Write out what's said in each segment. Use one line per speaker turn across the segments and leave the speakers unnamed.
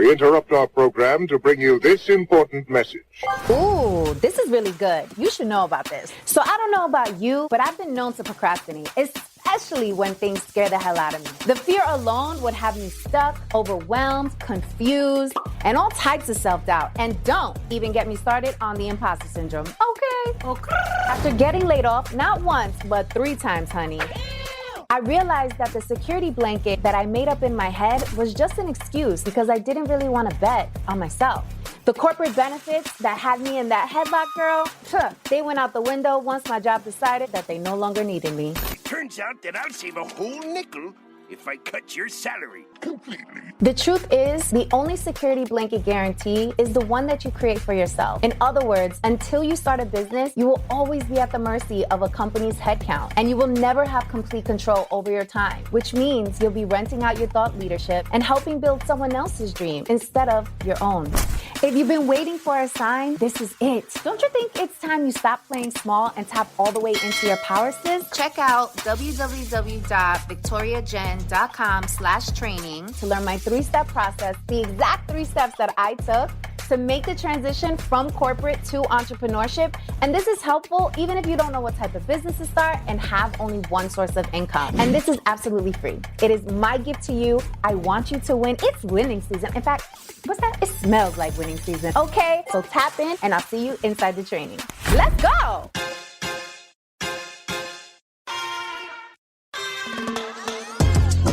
we interrupt our program to bring you this important message.
Ooh, this is really good. You should know about this. So I don't know about you, but I've been known to procrastinate, especially when things scare the hell out of me. The fear alone would have me stuck, overwhelmed, confused, and all types of self-doubt. And don't even get me started on the imposter syndrome. Okay. After getting laid off, not once, but 3 times, honey, I realized that the security blanket that I made up in my head was just an excuse because I didn't really want to bet on myself. The corporate benefits that had me in that headlock, girl, they went out the window once my job decided that they no longer needed me.
Turns out that I'll save a whole nickel if I cut your salary completely.
The truth is, the only security blanket guarantee is the one that you create for yourself. In other words, until you start a business, you will always be at the mercy of a company's headcount, and you will never have complete control over your time, which means you'll be renting out your thought leadership and helping build someone else's dream instead of your own. If you've been waiting for a sign, this is it. Don't you think it's time you stop playing small and tap all the way into your power, sis? Check out www.victoriajen.com/training to learn my 3-step process, the exact 3 steps that I took to make the transition from corporate to entrepreneurship. And this is helpful even if you don't know what type of business to start and have only one source of income. And this is absolutely free. It is my gift to you. I want you to win. It's winning season. In fact, what's that? It smells like winning season. Okay, so tap in and I'll see you inside the training. Let's go.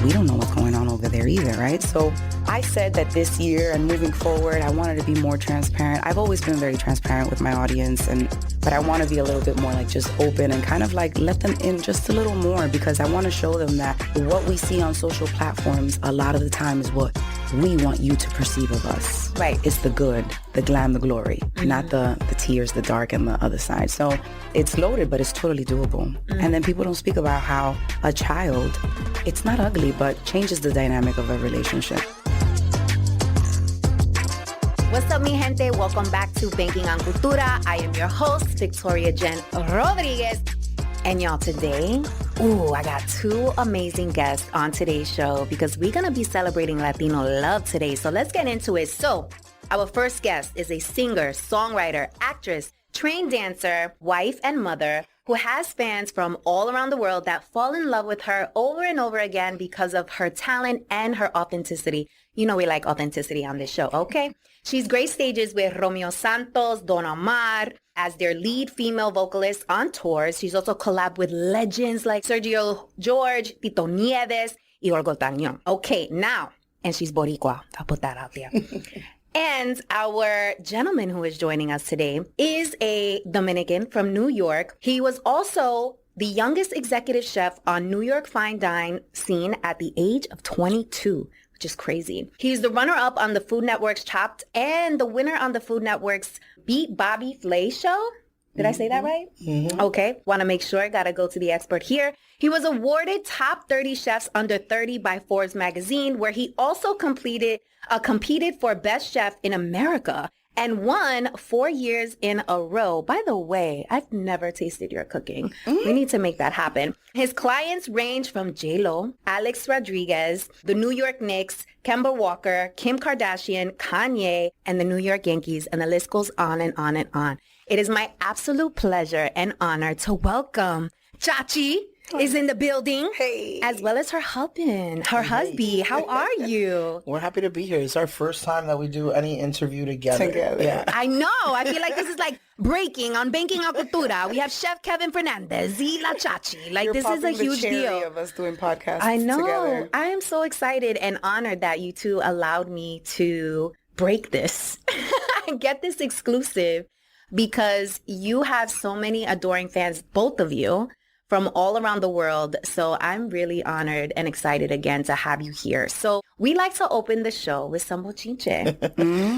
We don't know what's going on over there either, right? So I said that this year and moving forward, I wanted to be more transparent. I've always been very transparent with my audience, but I want to be a little bit more like just open and kind of like let them in just a little more, because I want to show them that what we see on social platforms a lot of the time is what we want you to perceive of us.
Right.
It's the good, the glam, the glory, not the tears, the dark, and the other side. So it's loaded, but it's totally doable. And then people don't speak about how a child, it's not ugly, but changes the dynamic of a relationship.
What's up, mi gente? Welcome back to Banking on Cultura. I am your host, Victoria Jenn Rodriguez. And y'all, today, I got 2 amazing guests on today's show because we're going to be celebrating Latino love today. So let's get into it. So our first guest is a singer, songwriter, actress, trained dancer, wife, and mother who has fans from all around the world that fall in love with her over and over again because of her talent and her authenticity. You know we like authenticity on this show, okay? She's graced stages with Romeo Santos, Don Omar as their lead female vocalist on tours. She's also collabed with legends like Sergio George, Tito Nieves, y Olga Tañón. Okay, now, and she's Boricua. I'll put that out there. And our gentleman who is joining us today is a Dominican from New York. He was also the youngest executive chef on New York fine dine scene at the age of 22, which is crazy. He's the runner-up on the Food Network's Chopped and the winner on the Food Network's Beat Bobby Flay show. Did I say that right? Mm-hmm. Okay. Want to make sure. Got to go to the expert here. He was awarded top 30 chefs under 30 by Forbes magazine, where he also competed for Best Chef in America and won 4 years in a row. By the way, I've never tasted your cooking. We need to make that happen. His clients range from J-Lo, Alex Rodriguez, the New York Knicks, Kemba Walker, Kim Kardashian, Kanye, and the New York Yankees, and the list goes on and on and on. It is my absolute pleasure and honor to welcome ChaChi is in the building.
Hey.
As well as her husband. How are you?
We're happy to be here. It's our first time that we do any interview together. Yeah.
I know. I feel like this is like breaking on Banking on Cultura. We have Chef Kelvin Fernandez, La ChaChi. Like,
You're
this is a huge deal.
Of us doing podcasts
I know.
Together.
I am so excited and honored that you two allowed me to break this and get this exclusive, because you have so many adoring fans, both of you, from all around the world. So I'm really honored and excited again to have you here. So we like to open the show with some bochinche.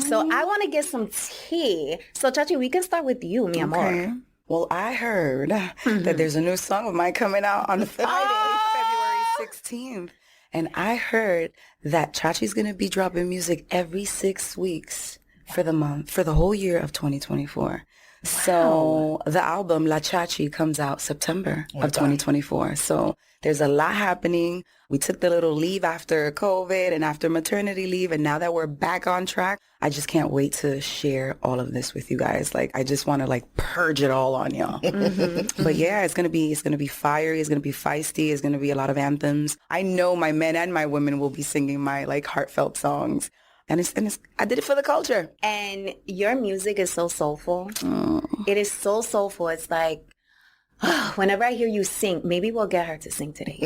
So I want to get some tea. So ChaChi, we can start with you, mi amor.
Okay. Well, I heard that there's a new song of mine coming out on Friday, February 16th. And I heard that ChaChi's going to be dropping music every 6 weeks for the month, for the whole year of 2024. So the album La ChaChi comes out September of 2024. So there's a lot happening. We took the little leave after COVID and after maternity leave. And now that we're back on track, I just can't wait to share all of this with you guys. Like, I just want to like purge it all on y'all. But yeah, it's going to be fiery. It's going to be feisty. It's going to be a lot of anthems. I know my men and my women will be singing my like heartfelt songs. And I did it for the culture.
And your music is so soulful. It is so soulful. It's like, whenever I hear you sing, maybe we'll get her to sing today.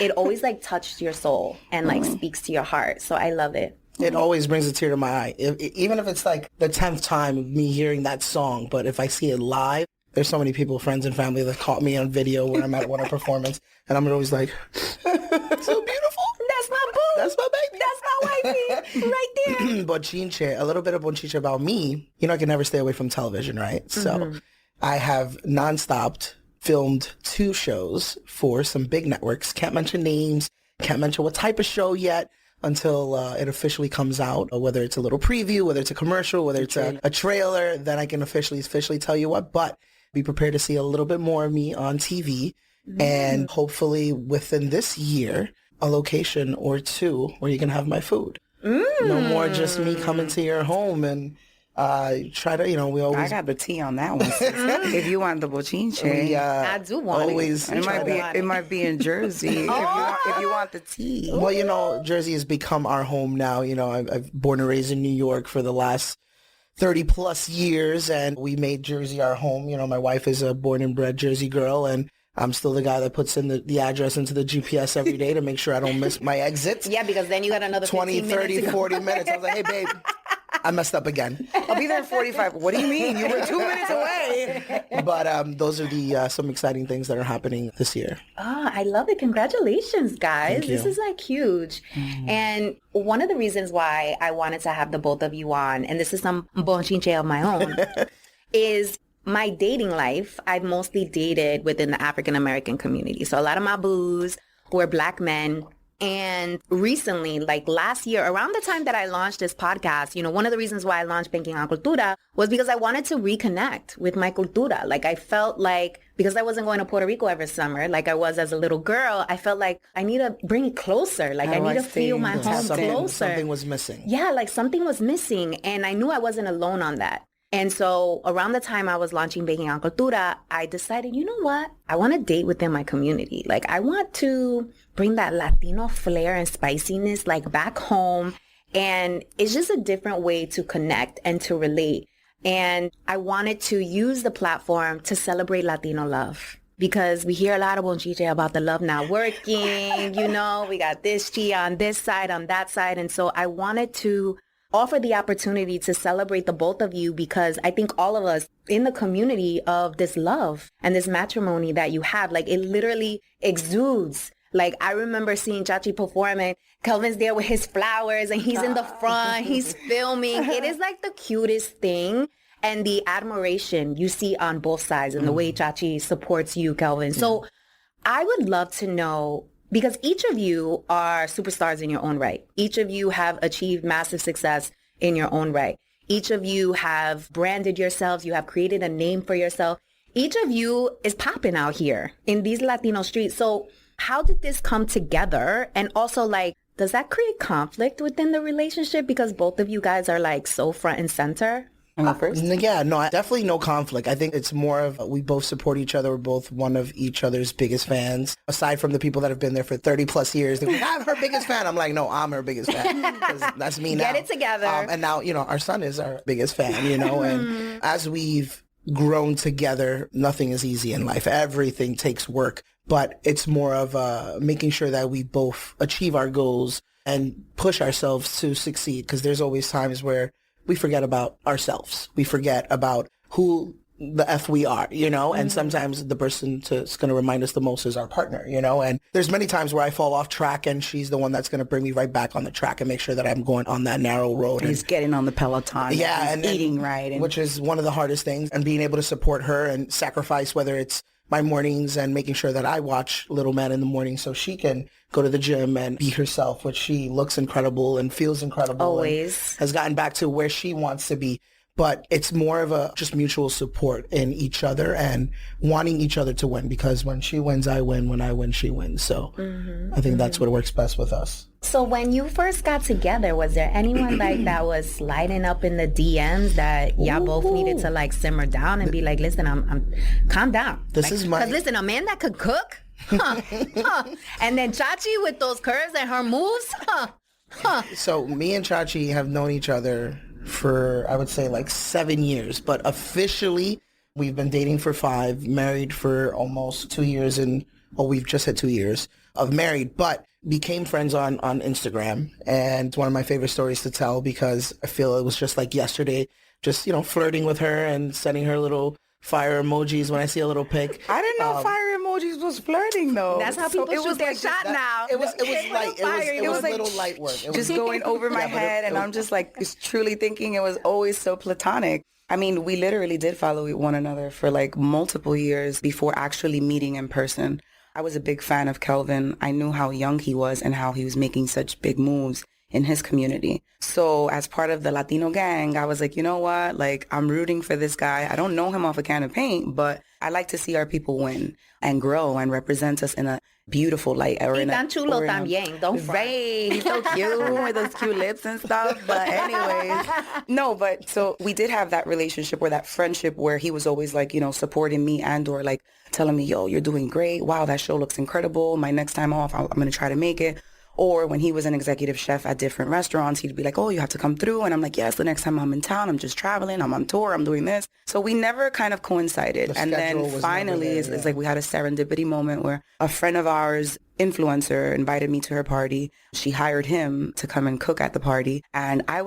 It always like touched your soul and like speaks to your heart. So I love it.
It always brings a tear to my eye. Even if it's like the 10th time of me hearing that song, but if I see it live, there's so many people, friends and family that caught me on video when I'm at one performance, and I'm always like, so beautiful.
That's my boo.
That's my baby.
That's my wifey right there.
Bochinche, a little bit of bochinche about me. You know, I can never stay away from television, right? So I have nonstop filmed 2 shows for some big networks. Can't mention names, can't mention what type of show yet until it officially comes out, or whether it's a little preview, whether it's a commercial, whether it's a trailer, then I can officially tell you what. But be prepared to see a little bit more of me on TV, and hopefully within this year, a location or 2 where you can have my food. No more just me coming to your home and try to, we always...
I got the tea on that one. If you want the bochinche.
I do want
always
it.
It might be in Jersey if you want the tea.
Well, Jersey has become our home now. I've born and raised in New York for the last 30 plus years, and we made Jersey our home. My wife is a born and bred Jersey girl, and I'm still the guy that puts in the address into the GPS every day to make sure I don't miss my exits.
Yeah, because then you got another
20, 30, 40 minutes. I was like, hey, babe, I messed up again.
I'll be there in 45. What do you mean? You were 2 minutes away.
But those are some exciting things that are happening this year.
I love it. Congratulations, guys.
Thank you.
This is like huge. And one of the reasons why I wanted to have the both of you on, and this is some bonchinche of my own, is my dating life. I've mostly dated within the African American community. So a lot of my boos were Black men. And recently, like last year, around the time that I launched this podcast, one of the reasons why I launched Banking on Cultura was because I wanted to reconnect with my cultura. Like I felt like, because I wasn't going to Puerto Rico every summer, like I was as a little girl, I felt like I need to bring it closer. Like I need to feel my home closer.
Something was missing.
Yeah, like something was missing. And I knew I wasn't alone on that. And so around the time I was launching Baking on Cultura, I decided, you know what? I want to date within my community. Like I want to bring that Latino flair and spiciness like back home. And it's just a different way to connect and to relate. And I wanted to use the platform to celebrate Latino love. Because we hear a lot of bonchinche about the love not working, we got this chi on this side, on that side. And so I wanted to offer the opportunity to celebrate the both of you, because I think all of us in the community of this love and this matrimony that you have, like it literally exudes. Like I remember seeing ChaChi perform and Kelvin's there with his flowers and he's in the front, he's filming. It is like the cutest thing. And the admiration you see on both sides and the way ChaChi supports you, Kelvin. So I would love to know, because each of you are superstars in your own right. Each of you have achieved massive success in your own right. Each of you have branded yourselves. You have created a name for yourself. Each of you is popping out here in these Latino streets. So how did this come together? And also, like, does that create conflict within the relationship? Because both of you guys are like so front and center.
Yeah, no, definitely no conflict. I think it's more of we both support each other. We're both one of each other's biggest fans. Aside from the people that have been there for 30 plus years, they're like, I'm her biggest fan. I'm like, no, I'm her biggest fan. 'Cause that's me now.
Get it together.
And now, our son is our biggest fan, and as we've grown together, nothing is easy in life. Everything takes work, but it's more of making sure that we both achieve our goals and push ourselves to succeed, because there's always times where we forget about ourselves. We forget about who the F we are, and sometimes the person that's going to remind us the most is our partner, and there's many times where I fall off track and she's the one that's going to bring me right back on the track and make sure that I'm going on that narrow road.
He's getting on the Peloton.
Yeah.
And eating right.
Which is one of the hardest things, and being able to support her and sacrifice, whether it's my mornings and making sure that I watch Little Man in the morning so she can go to the gym and be herself, which she looks incredible and feels incredible.
Always.
Has gotten back to where she wants to be. but it's more of a just mutual support in each other and wanting each other to win, because when she wins, I win. When I win, she wins. So I think that's what works best with us.
So when you first got together, was there anyone like that was sliding up in the DMs that y'all both needed to like simmer down and be like, listen, I'm calm down.
This is my...
Because listen, a man that could cook, and then ChaChi with those curves and her moves,
So me and ChaChi have known each other for, I would say, like 7 years, but officially we've been dating for 5, married for almost 2 years, and we've just hit 2 years of married, but became friends on Instagram. And it's one of my favorite stories to tell, because I feel it was just like yesterday, just, you know, flirting with her and sending her little fire emojis when I see a little pic.
I didn't know fire emojis was flirting though.
that's how people shoot their shot now.
It was light. It was little light work. It was
just going over my head, and I'm just like truly thinking it was always so platonic. I mean, we literally did follow one another for like multiple years before actually meeting in person. I was a big fan of Kelvin. I knew how young he was and how he was making such big moves in his community. So as part of the Latino gang, I was like, you know what? Like, I'm rooting for this guy. I don't know him off a can of paint, but I like to see our people win and grow and represent us in a beautiful light. Or in
tan chulo también, don't front.
Right, he's so cute with those cute lips and stuff. But anyways, no, but so we did have that relationship or that friendship where he was always like, you know, supporting me and or like telling me, yo, you're doing great. Wow, that show looks incredible. My next time off, I'm going to try to make it. Or when he was an executive chef at different restaurants, he'd be like, oh, you have to come through. And I'm like, yes, the next time I'm in town, I'm just traveling, I'm on tour, I'm doing this. So we never kind of coincided. And then finally, it's like we had a serendipity moment where a friend of ours, influencer, invited me to her party. She hired him to come and cook at the party. And I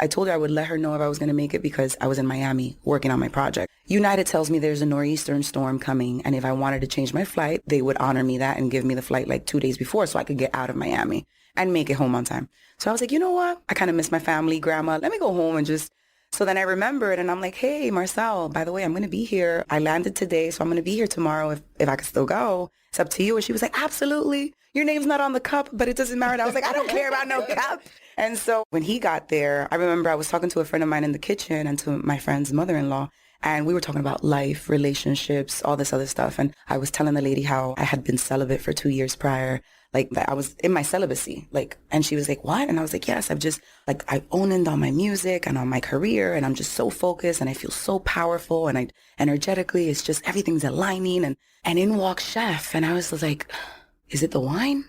told her I would let her know if I was going to make it because I was in Miami working on my project. United tells me there's a nor'eastern storm coming, and if I wanted to change my flight, they would honor me that and give me the flight like 2 days before so I could get out of Miami and make it home on time. So I was like, you know what? I kind of miss my family, grandma. Let me go home and just... So then I remembered, and I'm like, hey, Marcel, by the way, I'm going to be here. I landed today, so I'm going to be here tomorrow if I could still go. It's up to you. And she was like, absolutely. Your name's not on the cup, but it doesn't matter. And I was like, I don't care about no cup. And so when he got there, I remember I was talking to a friend of mine in the kitchen and to my friend's mother-in-law. And we were talking about life, relationships, all this other stuff. And I was telling the lady how I had been celibate for 2 years prior. Like, that I was in my celibacy. Like, and she was like, what? And I was like, yes, I've owned on my music and on my career. And I'm just so focused and I feel so powerful. And energetically, it's just everything's aligning. And in walks Chef. And I was like, is it the wine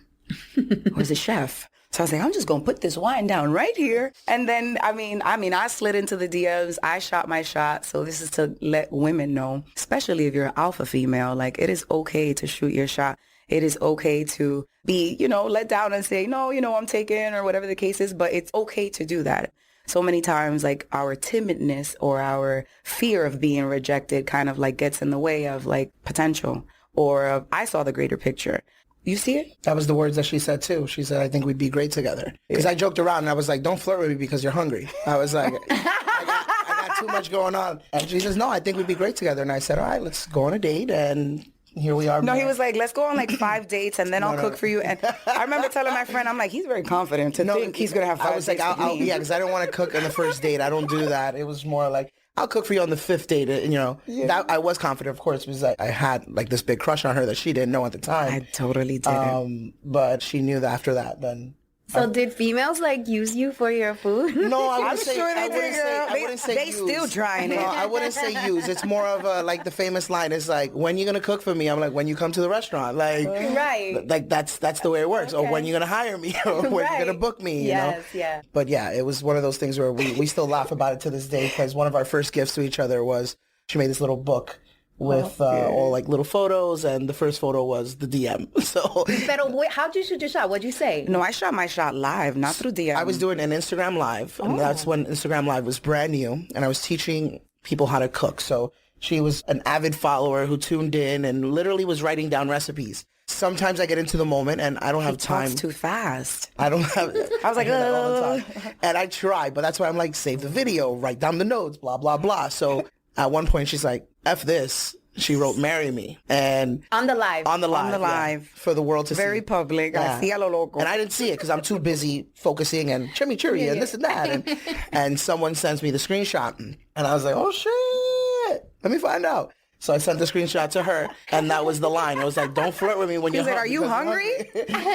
or is it Chef? So I was like, I'm just going to put this wine down right here. And then, I mean, I slid into the DMs. I shot my shot. So this is to let women know, especially if you're an alpha female, like it is okay to shoot your shot. It is okay to be, you know, let down and say, no, you know, I'm taken or whatever the case is. But it's okay to do that. So many times, like our timidness or our fear of being rejected kind of like gets in the way of like potential or I saw the greater picture. You see it?
That was the words that she said, too. She said, I think we'd be great together. Because I joked around and I was like, don't flirt with me because you're hungry. I was like, I got too much going on. And she says, no, I think we'd be great together. And I said, all right, let's go on a date. And here we are.
No, he was like, let's go on like 5 dates and then I'll cook for you. And I remember telling my friend, I'm like, he's very confident to think he's going to have 5 dates. I was like,
yeah, because I don't want to cook on the first date. I don't do that. It was more like, I'll cook for you on the 5th date. And, you know, that I was confident, of course, because I had like this big crush on her that she didn't know at the time.
I totally didn't.
But she knew that after that, then.
So did females like use you for your food?
No,
I'm sure they did, girl.
I wouldn't say
they
use.
still trying it.
No, I wouldn't say use. It's more of a, like the famous line is like, when you going to cook for me? I'm like, when you come to the restaurant. Like,
right.
Like that's the way it works. Okay. Or when you going to hire me or when you going to book me, you know?
Yeah.
But yeah, it was one of those things where we still laugh about it to this day because one of our first gifts to each other was she made this little book with all like little photos, and the first photo was the DM. So,
Pero how'd you shoot your shot? What'd you say?
No, I shot my shot live, not through DM.
I was doing an Instagram Live, and that's when Instagram Live was brand new, and I was teaching people how to cook. So she was an avid follower who tuned in and literally was writing down recipes. Sometimes I get into the moment and I don't have time.
Talks too fast.
I don't have.
I was like,
all the time. And I try, but that's why I'm like, save the video, write down the notes, blah blah blah. So at one point she's like, F this. She wrote "Marry Me" and
on the live,
for the world to see.
Very public.
Yeah.
Así a lo loco.
And I didn't see it because I'm too busy focusing and chimichurri and this and that. And someone sends me the screenshot. And I was like, oh, shit. Let me find out. So I sent the screenshot to her, and that was the line. It was like, don't flirt with me when you're
hungry. He was like, are you hungry?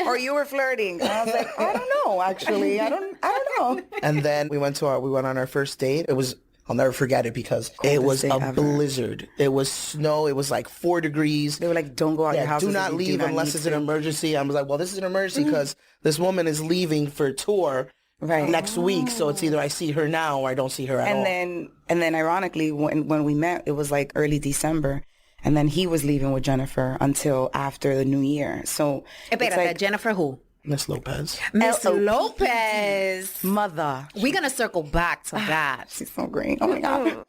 Or you were flirting? And I was like, I don't know, actually. I don't know.
And then we went on our first date. It was, I'll never forget it because it was a blizzard. It was snow. It was like 4 degrees.
They were like, don't go out your house.
Do not leave unless it's an emergency. I was like, well, this is an emergency because this woman is leaving for a tour next week. So it's either I see her now or I don't see her at all.
And then ironically, when we met, it was like early December. And then he was leaving with Jennifer until after the New Year. So
it's like, Jennifer who?
Miss Lopez.
Miss Lopez.
Mother.
We're going to circle back to that.
She's so great. Oh, my God.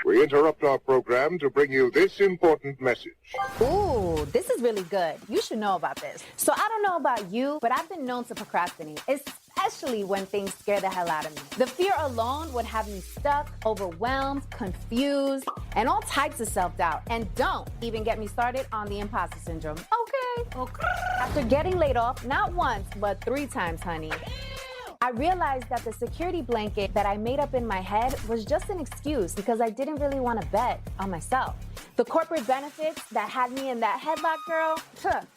We interrupt our program to bring you this important message.
Ooh, this is really good. You should know about this. So I don't know about you, but I've been known to procrastinate, especially when things scare the hell out of me. The fear alone would have me stuck, overwhelmed, confused, and all types of self-doubt. And don't even get me started on the imposter syndrome. Okay. After getting laid off, not once, but 3 times, honey, I realized that the security blanket that I made up in my head was just an excuse because I didn't really want to bet on myself. The corporate benefits that had me in that headlock, girl,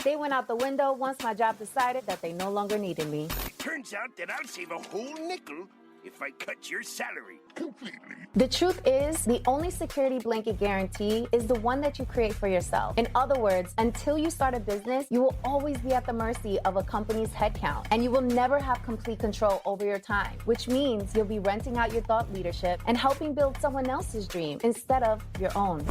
they went out the window once my job decided that they no longer needed me.
Turns out that I'll save a whole nickel if I cut your salary completely.
The truth is, the only security blanket guarantee is the one that you create for yourself. In other words, until you start a business, you will always be at the mercy of a company's headcount, and you will never have complete control over your time, which means you'll be renting out your thought leadership and helping build someone else's dream instead of your own.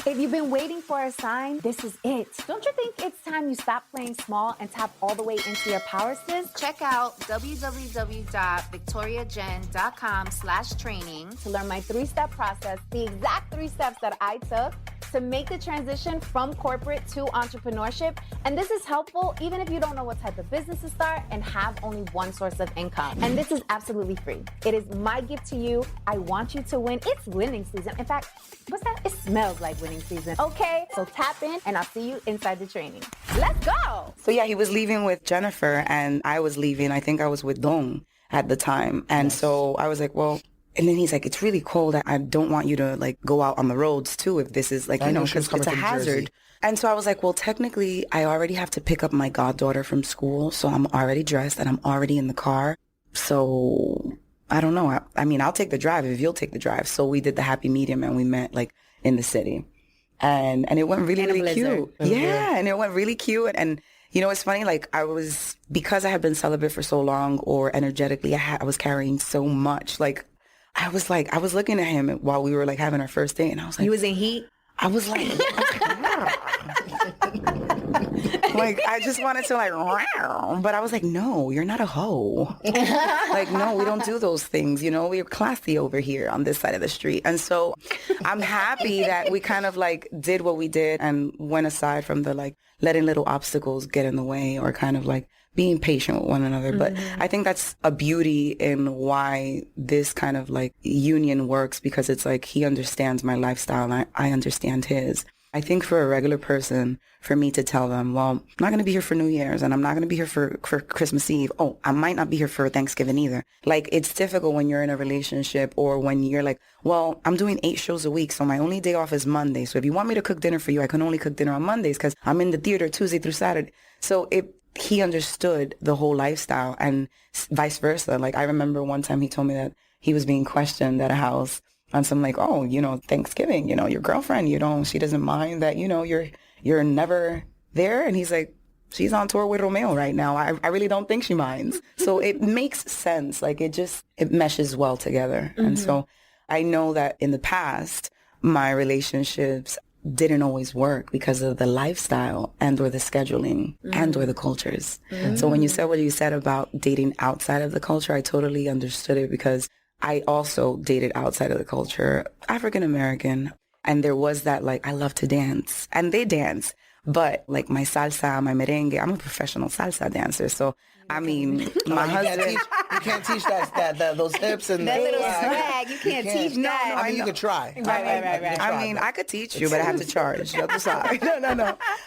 If you've been waiting for a sign, this is it. Don't you think it's time you stop playing small and tap all the way into your power, sis?
Check out www.victoriajen.com/training
to learn my 3-step process, the exact 3 steps that I took to make the transition from corporate to entrepreneurship. And this is helpful even if you don't know what type of business to start and have only one source of income. And this is absolutely free. It is my gift to you. I want you to win. It's winning season. In fact, what's that? It smells like winning season. Okay, so tap in and I'll see you inside the training. Let's go.
So yeah, he was leaving with Jennifer and I was leaving. I think I was with Dong at the time. And so I was like, well, and then he's like, it's really cold. I don't want you to like go out on the roads too if this is like, you know, because it's a hazard. Jersey. And so I was like, well, technically I already have to pick up my goddaughter from school. So I'm already dressed and I'm already in the car. So I don't know. I mean, I'll take the drive if you'll take the drive. So we did the happy medium and we met like in the city. And it went really, really cute. Yeah. And it went really cute. And you know, it's funny, like because I had been celibate for so long or energetically, I was carrying so much. Like, I was looking at him while we were like having our first date and I was like.
You was in heat?
I was like, like, I just wanted to like, but I was like, no, you're not a hoe. Like, no, we don't do those things. You know, we're classy over here on this side of the street. And so I'm happy that we kind of like did what we did and went aside from the like letting little obstacles get in the way or kind of like being patient with one another. But I think that's a beauty in why this kind of like union works because it's like he understands my lifestyle and I understand his. I think for a regular person, for me to tell them, well, I'm not going to be here for New Year's and I'm not going to be here for Christmas Eve. Oh, I might not be here for Thanksgiving either. Like, it's difficult when you're in a relationship or when you're like, well, I'm doing 8 shows a week, so my only day off is Monday. So if you want me to cook dinner for you, I can only cook dinner on Mondays because I'm in the theater Tuesday through Saturday. So he understood the whole lifestyle and vice versa. Like, I remember one time he told me that he was being questioned at a house on some like, oh, you know, Thanksgiving, you know, your girlfriend, she doesn't mind that, you know, you're never there. And he's like, she's on tour with Romeo right now. I really don't think she minds. So it makes sense. Like it meshes well together. And so I know that in the past, my relationships didn't always work because of the lifestyle and or the scheduling and or the cultures. So when you said what you said about dating outside of the culture, I totally understood it because I also dated outside of the culture, African American. And there was that like, I love to dance and they dance, but like my salsa, my merengue, I'm a professional salsa dancer. So I mean, my husband,
you can't teach that those hips and
that little swag. You can't teach that.
I mean, you could try.
Right.
I mean, I could teach you, but I have to charge. No.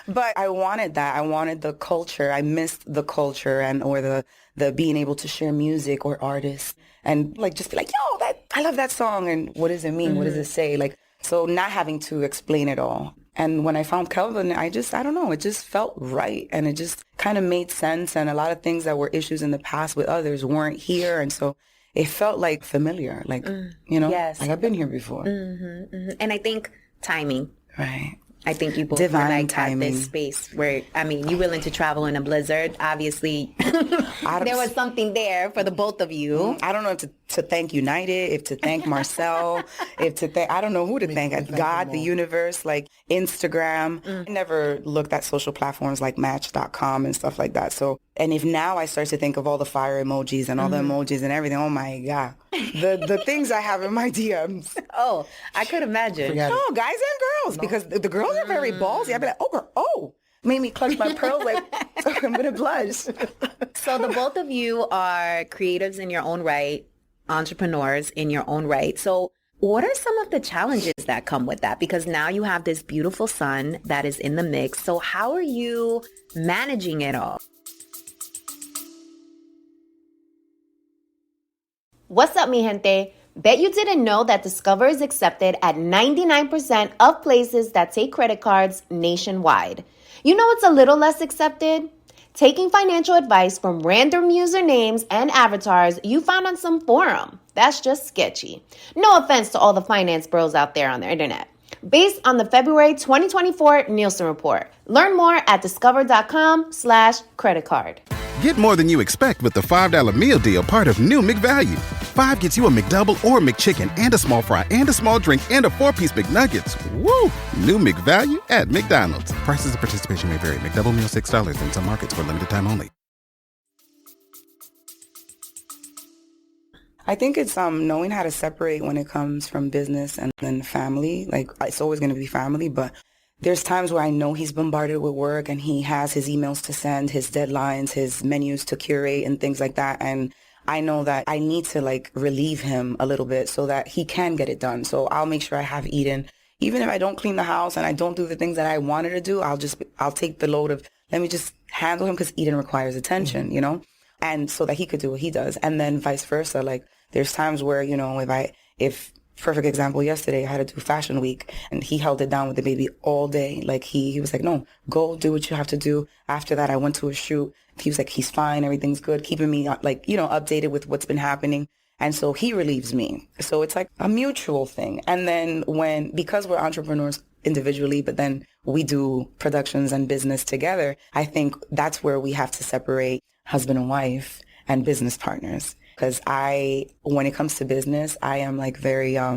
But I wanted that. I wanted the culture. I missed the culture and or the being able to share music or artists and like just be like, yo, I love that song. And what does it mean? What does it say? Like, so not having to explain it all. And when I found Kelvin, I don't know, it just felt right. And it just kind of made sense. And a lot of things that were issues in the past with others weren't here. And so it felt like familiar, like, you know,
Yes.
like I've been here before.
And I think timing.
Right.
I think you both
Divine
were like
timing.
at this space where, I mean, you're willing to travel in a blizzard. Obviously, there was something there for the both of you.
I don't know if to thank United, if to thank Marcel, if to thank, I don't know who to thank. God, the universe, like Instagram. I never looked at social platforms like Match.com and stuff like that. So, and if now I start to think of all the fire emojis and all the emojis and everything, oh my God. The things I have in my DMs.
Oh, I could imagine.
Forget it.
No, guys and girls, because the girls are very ballsy. I'd be like, oh, girl, oh. Made me clutch my pearls like, I'm going to blush.
So the both of you are creatives in your own right, entrepreneurs in your own right. So what are some of the challenges that come with that? Because now you have this beautiful son that is in the mix. So how are you managing it all? What's up, mi gente? Bet you didn't know that Discover is accepted at 99% of places that take credit cards nationwide. You know what's a little less accepted? Taking financial advice from random usernames and avatars you found on some forum. That's just sketchy. No offense to all the finance bros out there on the internet. Based on the February 2024 Nielsen report. Learn more at discover.com/credit card.
Get more than you expect with the $5 meal deal, part of new McValue. 5 gets you a McDouble or McChicken and a small fry and a small drink and a 4-piece McNuggets. Woo! New McValue at McDonald's. Prices of participation may vary. McDouble meal $6 in some markets for limited time only.
I think it's knowing how to separate when it comes from business and then family. Like, it's always going to be family, but there's times where I know he's bombarded with work and he has his emails to send, his deadlines, his menus to curate and things like that. And I know that I need to like relieve him a little bit so that he can get it done. So I'll make sure I have Eden. Even if I don't clean the house and I don't do the things that I wanted to do, I'll take the load of, let me just handle him because Eden requires attention, you know, and so that he could do what he does. And then vice versa. Like there's times where, you know, if perfect example, yesterday I had to do fashion week and he held it down with the baby all day. Like he was like, no, go do what you have to do. After that, I went to a shoot. He was like, he's fine. Everything's good. Keeping me like, you know, updated with what's been happening. And so he relieves me. So it's like a mutual thing. And then because we're entrepreneurs individually, but then we do productions and business together, I think that's where we have to separate husband and wife and business partners. Because when it comes to business, I am like very, I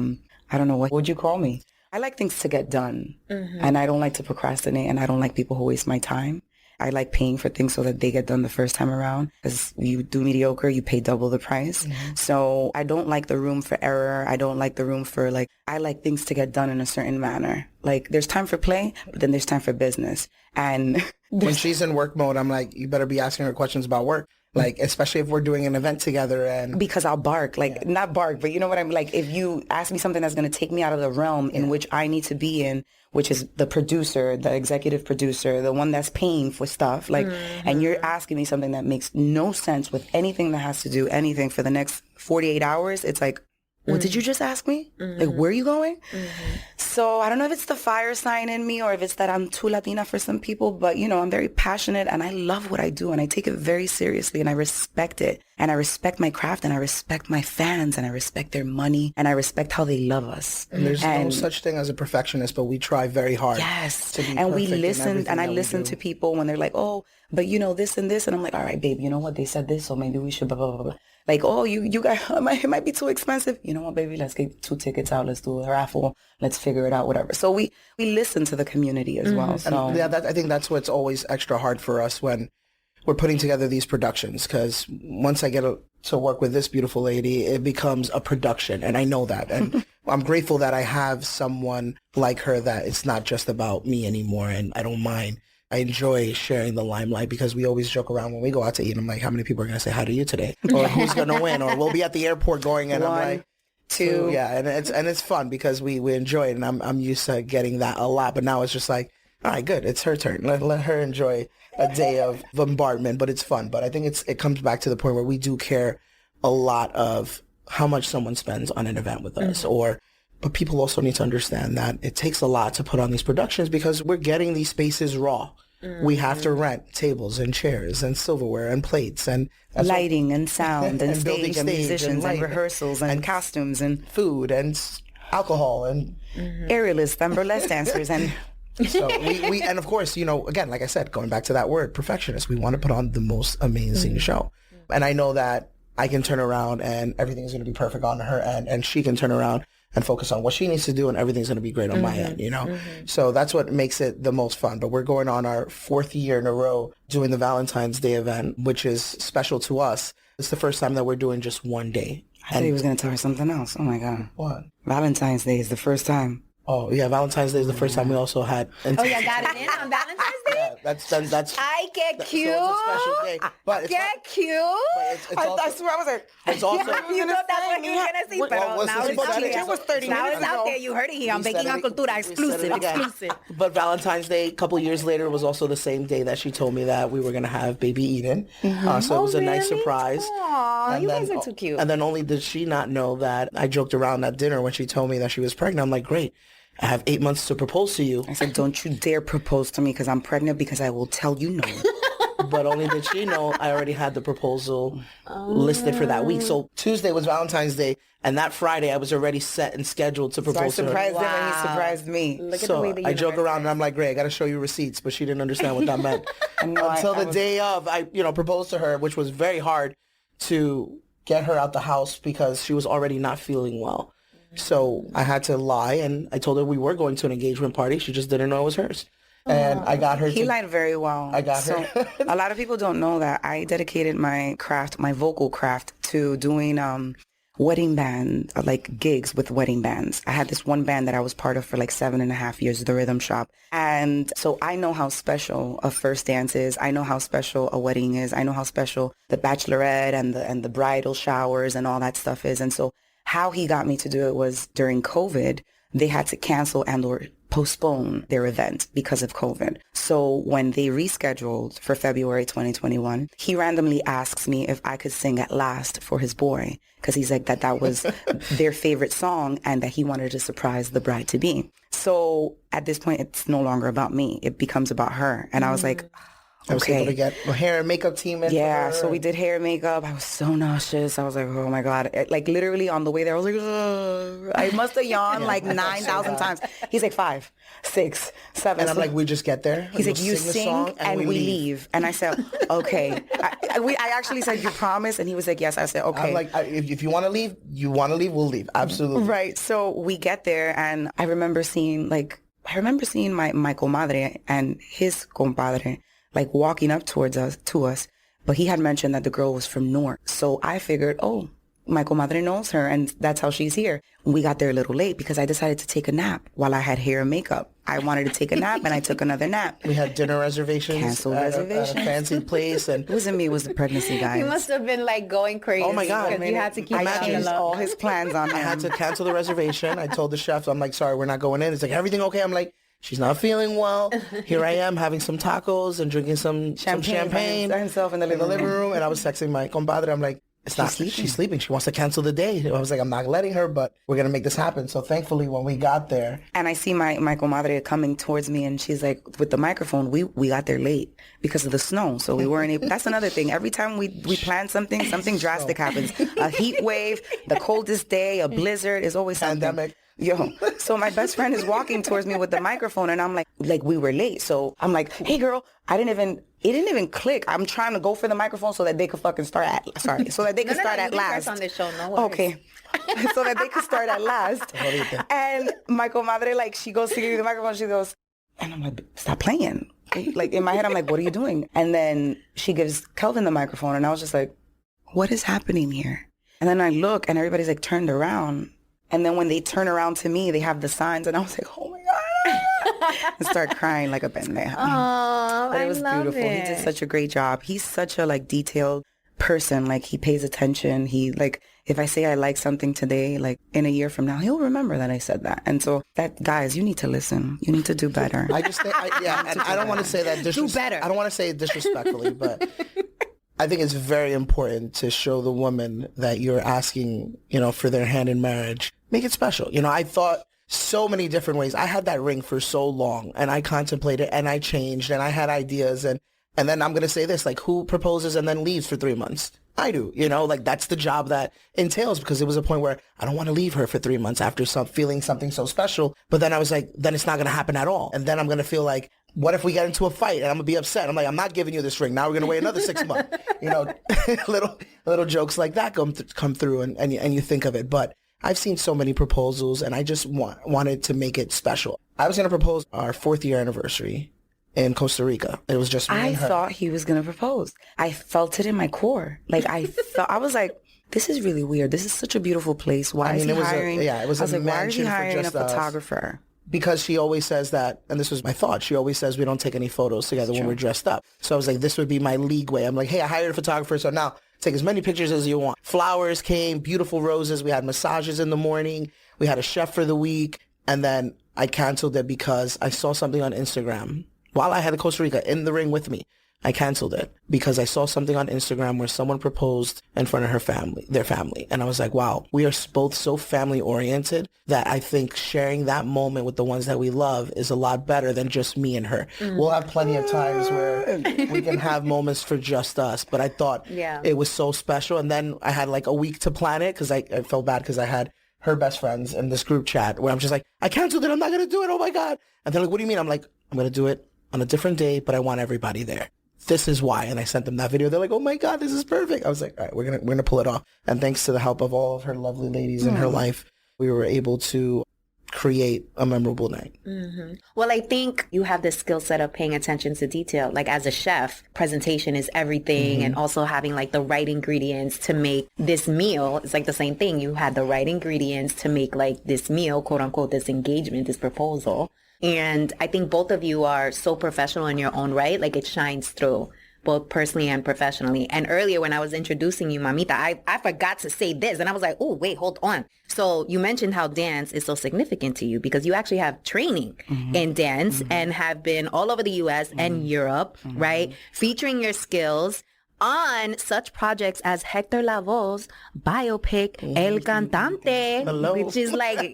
don't know, what would you call me? I like things to get done. And I don't like to procrastinate and I don't like people who waste my time. I like paying for things so that they get done the first time around. Because you do mediocre, you pay double the price. So I don't like the room for error. I don't like the room for I like things to get done in a certain manner. Like there's time for play, but then there's time for business. And
when she's in work mode, I'm like, you better be asking her questions about work. Like, especially if we're doing an event together and...
Because I'll bark, not bark, but you know what I mean? Like, if you ask me something that's going to take me out of the realm in which I need to be in, which is the producer, the executive producer, the one that's paying for stuff, and you're asking me something that makes no sense with anything that has to do anything for the next 48 hours, it's like, what did you just ask me? Like, where are you going? So I don't know if it's the fire sign in me or if it's that I'm too Latina for some people, but, you know, I'm very passionate and I love what I do and I take it very seriously and I respect it. And I respect my craft and I respect my fans and I respect their money and I respect how they love us.
And there's no such thing as a perfectionist, but we try very hard.
Yes.
To be
and we
listen
and I listen to people when they're like, oh, but you know, this and this. And I'm like, all right, babe, you know what? They said this, so maybe we should blah, blah, blah, blah. Like, oh, you guys, it might be too expensive. You know what, baby? Let's get 2 tickets out. Let's do a raffle. Let's figure it out, whatever. So we listen to the community as well. So
and I think that's what's always extra hard for us when we're putting together these productions. Because once I get to work with this beautiful lady, it becomes a production. And I know that. And I'm grateful that I have someone like her that it's not just about me anymore. And I don't mind. I enjoy sharing the limelight because we always joke around when we go out to eat. I'm like, how many people are going to say hi to you today? Or who's going to win? Or we'll be at the airport going and
1,
I'm like,
2.
so, yeah. And it's fun because we enjoy it. And I'm used to getting that a lot. But now it's just like, all right, good. It's her turn. Let her enjoy a day of bombardment, but it's fun. But I think it comes back to the point where we do care a lot of how much someone spends on an event with us, but people also need to understand that it takes a lot to put on these productions because we're getting these spaces raw. We have to rent tables and chairs and silverware and plates and
lighting and sound and stage and musicians and rehearsals and costumes and
food and alcohol and
aerialists and burlesque dancers and
so we and of course, you know, again, like I said, going back to that word, perfectionist, we want to put on the most amazing show. And I know that I can turn around and everything's going to be perfect on her end, and she can turn around and focus on what she needs to do, and everything's going to be great on my end, you know? So that's what makes it the most fun. But we're going on our 4th year in a row doing the Valentine's Day event, which is special to us. It's the first time that we're doing just one day.
I thought he was going to tell her something else. Oh, my God.
What?
Valentine's Day is the first time.
Oh, yeah, Valentine's Day is the first time we also had...
Oh, yeah, got it in on Valentine's Day?
Yeah, that's
I get cute.
So it's a special day. But it's
Get cute.
I swear I was like...
It's also...
You thought that's what you were going to say, but now it's out there.
It was 30
Now
minutes
it's out
ago.
there. You heard it here on Baking on Cultura. Exclusive.
But Valentine's Day, a couple years later, was also the same day that she told me that we were going to have baby Eden. So it was a nice surprise.
Aw, you guys are too cute.
And then only did she not know that I joked around at dinner when she told me that she was pregnant. I'm like, great. I have 8 months to propose to you.
I said, don't you dare propose to me because I'm pregnant because I will tell you no.
But only did she know I already had the proposal listed for that week. So Tuesday was Valentine's Day, and that Friday I was already set and scheduled to propose
So I
to her.
surprised him and he surprised me.
Look at the
So
way the
I joke
universe
around and I'm like, great, I got to show you receipts. But she didn't understand what that meant. Until the day of, I proposed to her, which was very hard to get her out the house because she was already not feeling well. So I had to lie, and I told her we were going to an engagement party. She just didn't know it was hers. And I got her
He lied very well.
I got her.
A lot of people don't know that I dedicated my craft, my vocal craft, to doing wedding band, like gigs with wedding bands. I had this one band that I was part of for like 7.5 years, The Rhythm Shop. And so I know how special a first dance is. I know how special a wedding is. I know how special the bachelorette and the bridal showers and all that stuff is. And so how he got me to do it was during COVID, they had to cancel and or postpone their event because of COVID. So when they rescheduled for February 2021, he randomly asks me if I could sing At Last for his boy, because he's like that was their favorite song and that he wanted to surprise the bride-to-be. So at this point, it's no longer about me. It becomes about her. And I was like,
I was able to get a hair and makeup team in.
Yeah, so we did hair and makeup. I was so nauseous. I was like, oh my God. Like literally on the way there, I was like, ugh. I must have yawned like 9,000 times. He's like 5, 6, 7.
And I'm like, we just get there.
He's like, you sing and we leave. And I said, okay. I actually said, you promise? And he was like, yes. I said, okay.
I'm like, if you want to leave, we'll leave. Absolutely.
Right. So we get there, and I remember seeing my comadre and his compadre like walking up to us, but he had mentioned that the girl was from North. So I figured, oh, my comadre knows her, and that's how she's here. We got there a little late because I decided to take a nap while I had hair and makeup. I wanted to take a nap, and I took another nap.
We had dinner reservations.
Canceled reservations.
At a fancy place. And
it wasn't me, it was the pregnancy guys.
He must have been like going crazy.
Oh my God.
Because you had to keep
changed all his plans on him.
I had to cancel the reservation. I told the chef, I'm like, sorry, we're not going in. It's like, everything okay? I'm like, she's not feeling well. Here I am having some tacos and drinking some champagne
by himself in the living room.
And I was texting my compadre. I'm like, she's sleeping. She wants to cancel the day. I was like, I'm not letting her, but we're going to make this happen. So thankfully, when we got there.
And I see my comadre coming towards me, and she's like, with the microphone, we got there late because of the snow. So we weren't able. That's another thing. Every time we plan something drastic happens. A heat wave, the coldest day, a blizzard is always something.
Pandemic.
Yo, so my best friend is walking towards me with the microphone, and I'm like we were late. So I'm like, hey girl, it didn't even click. I'm trying to go for the microphone so that they could fucking start at last.
On this show, no worries.
Okay. So that they could start at last. And my comadre, like, she goes to give me the microphone, she goes, and I'm like, stop playing. Like in my head, I'm like, what are you doing? And then she gives Kelvin the microphone, and I was just like, what is happening here? And then I look, and everybody's like turned around. And then when they turn around to me, they have the signs, and I was like, oh my God. And start crying like a pendeja.
Oh,
but it was beautiful. He did such a great job. He's such a like detailed person. Like he pays attention. He like, if I say I like something today, like in a year from now, he'll remember that I said that. And so that, guys, you need to listen. You need to do better.
I just think, and I don't want to say that
do better.
I don't want to say it disrespectfully, but I think it's very important to show the woman that you're asking, for their hand in marriage. Make it special. I thought so many different ways. I had that ring for so long, and I contemplated, and I changed, and I had ideas, and then I'm going to say this, like, who proposes and then leaves for 3 months? I do, that's the job that entails, because it was a point where I don't want to leave her for 3 months after feeling something so special. But then I was like, then it's not going to happen at all. And then I'm going to feel like, what if we get into a fight and I'm going to be upset? I'm like, I'm not giving you this ring. Now we're going to wait another 6 months. Little jokes like that come through and you think of it. But I've seen so many proposals, and I just wanted to make it special. I was going to propose our 4th year anniversary in Costa Rica. It was just me and her.
I thought he was going to propose. I felt it in my core. Like, I was like, this is really weird. This is such a beautiful place. Why is he hiring?
It was a mansion for just
a photographer?
Because she always says that, and this was my thought, she always says we don't take any photos together when we're dressed up. So I was like, this would be my league way. I'm like, hey, I hired a photographer, so now take as many pictures as you want. Flowers came, beautiful roses. We had massages in the morning. We had a chef for the week. And then I canceled it because I saw something on Instagram while I had the Costa Rica in the ring with me. I canceled it because I saw something on Instagram where someone proposed in front of their family. And I was like, wow, we are both so family oriented that I think sharing that moment with the ones that we love is a lot better than just me and her. We'll have plenty of times where we can have moments for just us. But I thought it was so special. And then I had like a week to plan it because I felt bad because I had her best friends in this group chat where I'm just like, I canceled it. I'm not going to do it. Oh my God. And they're like, what do you mean? I'm like, I'm going to do it on a different day, but I want everybody there. This is why. And I sent them that video. They're like, oh my God, this is perfect. I was like, all right, we're going to pull it off. And thanks to the help of all of her lovely ladies in her life, we were able to create a memorable night.
Well, I think you have the skill set of paying attention to detail. Like as a chef, presentation is everything. And also having like the right ingredients to make this meal. It's like the same thing. You had the right ingredients to make like this meal, quote unquote, this engagement, this proposal. And I think both of you are so professional in your own right. Like it shines through both personally and professionally. And earlier when I was introducing you, Mamita, I forgot to say this. And I was like, oh, wait, hold on. So you mentioned how dance is so significant to you because you actually have training in dance and have been all over the U.S. and Europe, right? Featuring your skills on such projects as Hector Lavoe's biopic, El Cantante, which is like,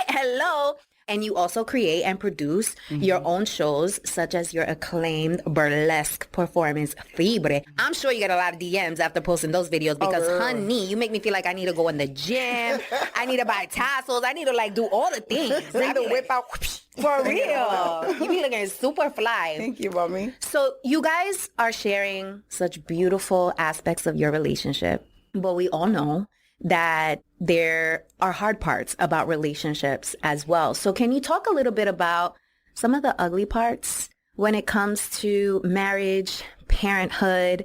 hello. And you also create and produce your own shows, such as your acclaimed burlesque performance, Fibre. I'm sure you get a lot of DMs after posting those videos because, honey, you make me feel like I need to go in the gym. I need to buy tassels. I need to, like, do all the things.
I need to whip out.
For real. You be looking super fly.
Thank you, mommy.
So you guys are sharing such beautiful aspects of your relationship, but we all know that there are hard parts about relationships as well. So can you talk a little bit about some of the ugly parts when it comes to marriage, parenthood,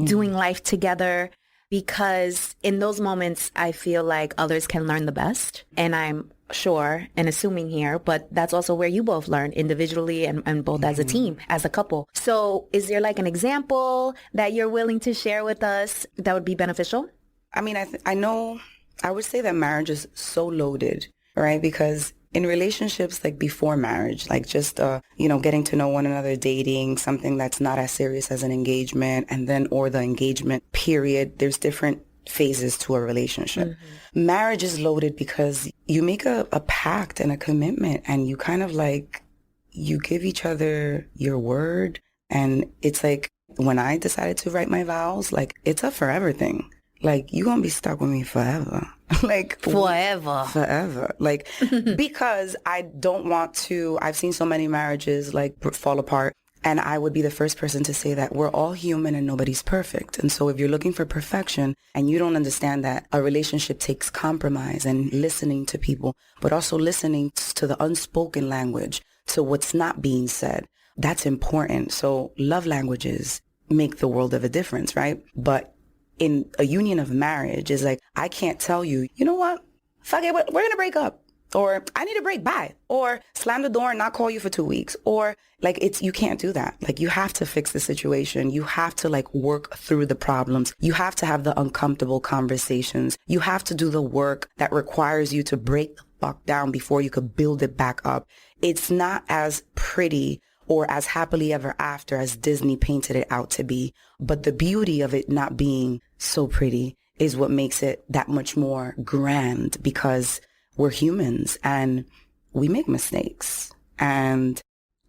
doing life together? Because in those moments, I feel like others can learn the best. And I'm sure and assuming here, but that's also where you both learn individually and both as a team, as a couple. So is there like an example that you're willing to share with us that would be beneficial?
I mean, I would say that marriage is so loaded, right? Because in relationships, like before marriage, like just, getting to know one another, dating, something that's not as serious as an engagement, and then, or the engagement period, there's different phases to a relationship. Marriage is loaded because you make a pact and a commitment, and you kind of like, you give each other your word. And it's like, when I decided to write my vows, like, it's a forever thing. Like, you're going to be stuck with me forever. Like, forever. Like, because I don't want to, I've seen so many marriages, like, fall apart. And I would be the first person to say that we're all human and nobody's perfect. And so if you're looking for perfection and you don't understand that a relationship takes compromise and listening to people, but also listening to the unspoken language, to what's not being said, that's important. So love languages make the world of a difference, right? But in a union of marriage is like, I can't tell you, you know what? Fuck it, we're going to break up. Or I need a break, bye. Or slam the door and not call you for 2 weeks. Or like you can't do that. Like you have to fix the situation. You have to like work through the problems. You have to have the uncomfortable conversations. You have to do the work that requires you to break the fuck down before you could build it back up. It's not as pretty or as happily ever after as Disney painted it out to be. But the beauty of it not being so pretty is what makes it that much more grand, because we're humans and we make mistakes. And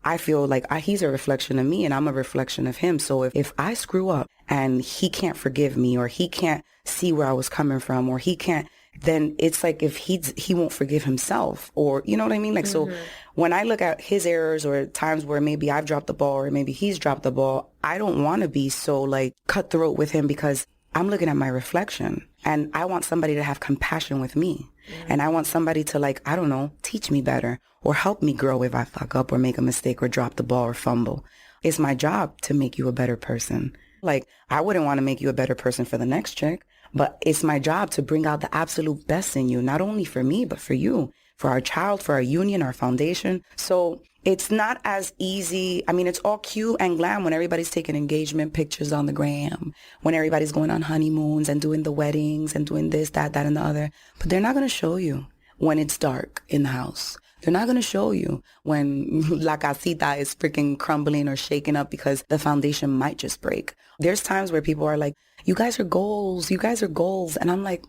I feel like he's a reflection of me and I'm a reflection of him. So if I screw up and he can't forgive me, or he can't see where I was coming from, or he can't, then it's like if he won't forgive himself, or you know what I mean? Like, so when I look at his errors or times where maybe I've dropped the ball or maybe he's dropped the ball, I don't want to be so like cutthroat with him, because I'm looking at my reflection and I want somebody to have compassion with me. And I want somebody to, like, I don't know, teach me better or help me grow if I fuck up or make a mistake or drop the ball or fumble. It's my job to make you a better person. Like, I wouldn't want to make you a better person for the next chick, but it's my job to bring out the absolute best in you, not only for me, but for you, for our child, for our union, our foundation. So it's not as easy. I mean, it's all cute and glam when everybody's taking engagement pictures on the gram, when everybody's going on honeymoons and doing the weddings and doing this, that, and the other. But they're not going to show you when it's dark in the house. They're not going to show you when la casita is freaking crumbling or shaking up because the foundation might just break. There's times where people are like, you guys are goals. You guys are goals. And I'm like,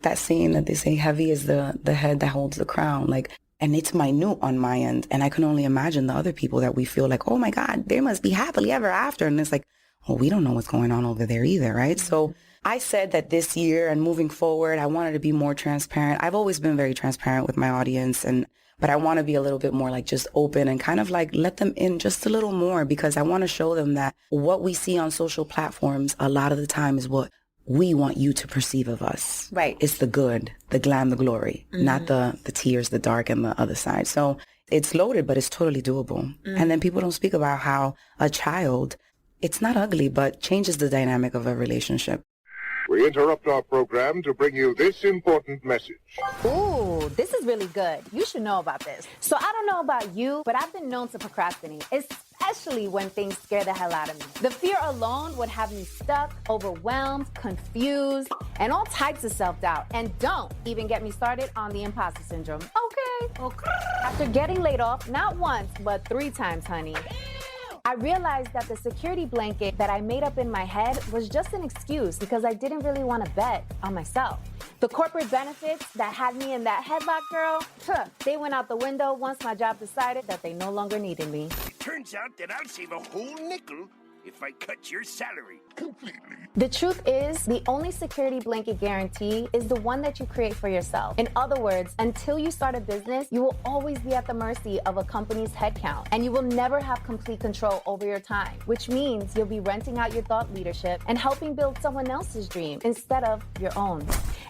that saying that they say heavy is the head that holds the crown. Like, and it's minute on my end. And I can only imagine the other people that we feel like, oh my God, they must be happily ever after. And it's like, well, we don't know what's going on over there either, right? So I said that this year and moving forward, I wanted to be more transparent. I've always been very transparent with my audience, but I want to be a little bit more like just open and kind of like let them in just a little more, because I want to show them that what we see on social platforms a lot of the time is what we want you to perceive of us.
Right.
It's the good, the glam, the glory, not the tears, the dark, and the other side. So it's loaded, but it's totally doable. And then people don't speak about how a child, it's not ugly, but changes the dynamic of a relationship.
We interrupt our program to bring you this important message.
Ooh, this is really good. You should know about this. So I don't know about you, but I've been known to procrastinate, especially when things scare the hell out of me. The fear alone would have me stuck, overwhelmed, confused, and all types of self-doubt. And don't even get me started on the imposter syndrome. Okay. After getting laid off, not once, but 3 times, honey, I realized that the security blanket that I made up in my head was just an excuse because I didn't really want to bet on myself. The corporate benefits that had me in that headlock, girl, they went out the window once my job decided that they no longer needed me.
Turns out that I'll save a whole nickel if I cut your salary completely.
The truth is, the only security blanket guarantee is the one that you create for yourself. In other words, until you start a business, you will always be at the mercy of a company's headcount, and you will never have complete control over your time, which means you'll be renting out your thought leadership and helping build someone else's dream instead of your own.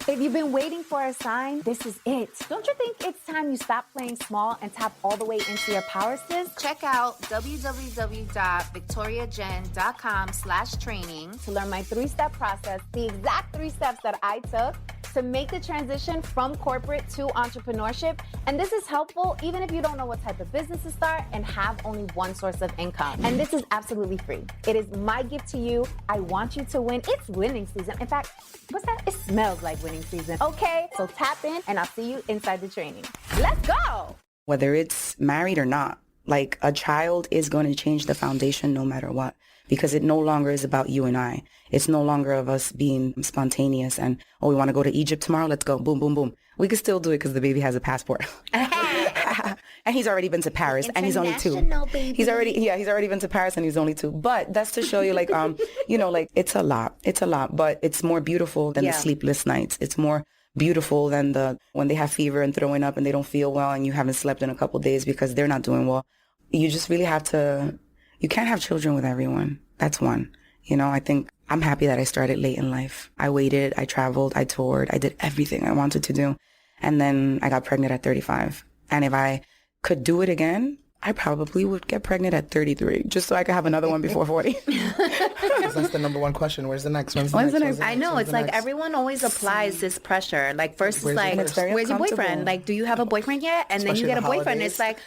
If you've been waiting for a sign, this is it. Don't you think it's time you stop playing small and tap all the way into your power, sis?
Check out www.victoriajen.com/training
To learn my 3-step process, the exact 3 steps that I took to make the transition from corporate to entrepreneurship. And this is helpful even if you don't know what type of business to start and have only one source of income. And this is absolutely free. It is my gift to you. I want you to win. It's winning season. In fact, what's that? It smells like winning season. Okay, so tap in and I'll see you inside the training. Let's go.
Whether it's married or not, like a child is going to change the foundation no matter what, because it no longer is about you and I. It's no longer of us being spontaneous and, oh, we want to go to Egypt tomorrow. Let's go. Boom, boom, boom. We can still do it because the baby has a passport. And he's already been to Paris and he's only 2.
Baby.
He's already been to Paris and he's only 2. But that's to show you like, like it's a lot, but it's more beautiful than the sleepless nights. It's more beautiful than when they have fever and throwing up and they don't feel well and you haven't slept in a couple of days because they're not doing well. You just really have to, you can't have children with everyone. That's one. I think I'm happy that I started late in life. I waited, I traveled, I toured, I did everything I wanted to do. And then I got pregnant at 35. And if I could do it again, I probably would get pregnant at 33, just so I could have another one before 40.
That's the number one question. Where's the next? When's the next?
I know. It's like everyone always applies this pressure. Like first it's like, where's your boyfriend? Like, do you have a boyfriend yet? And
Especially
then you get a boyfriend.
holidays.
It's like,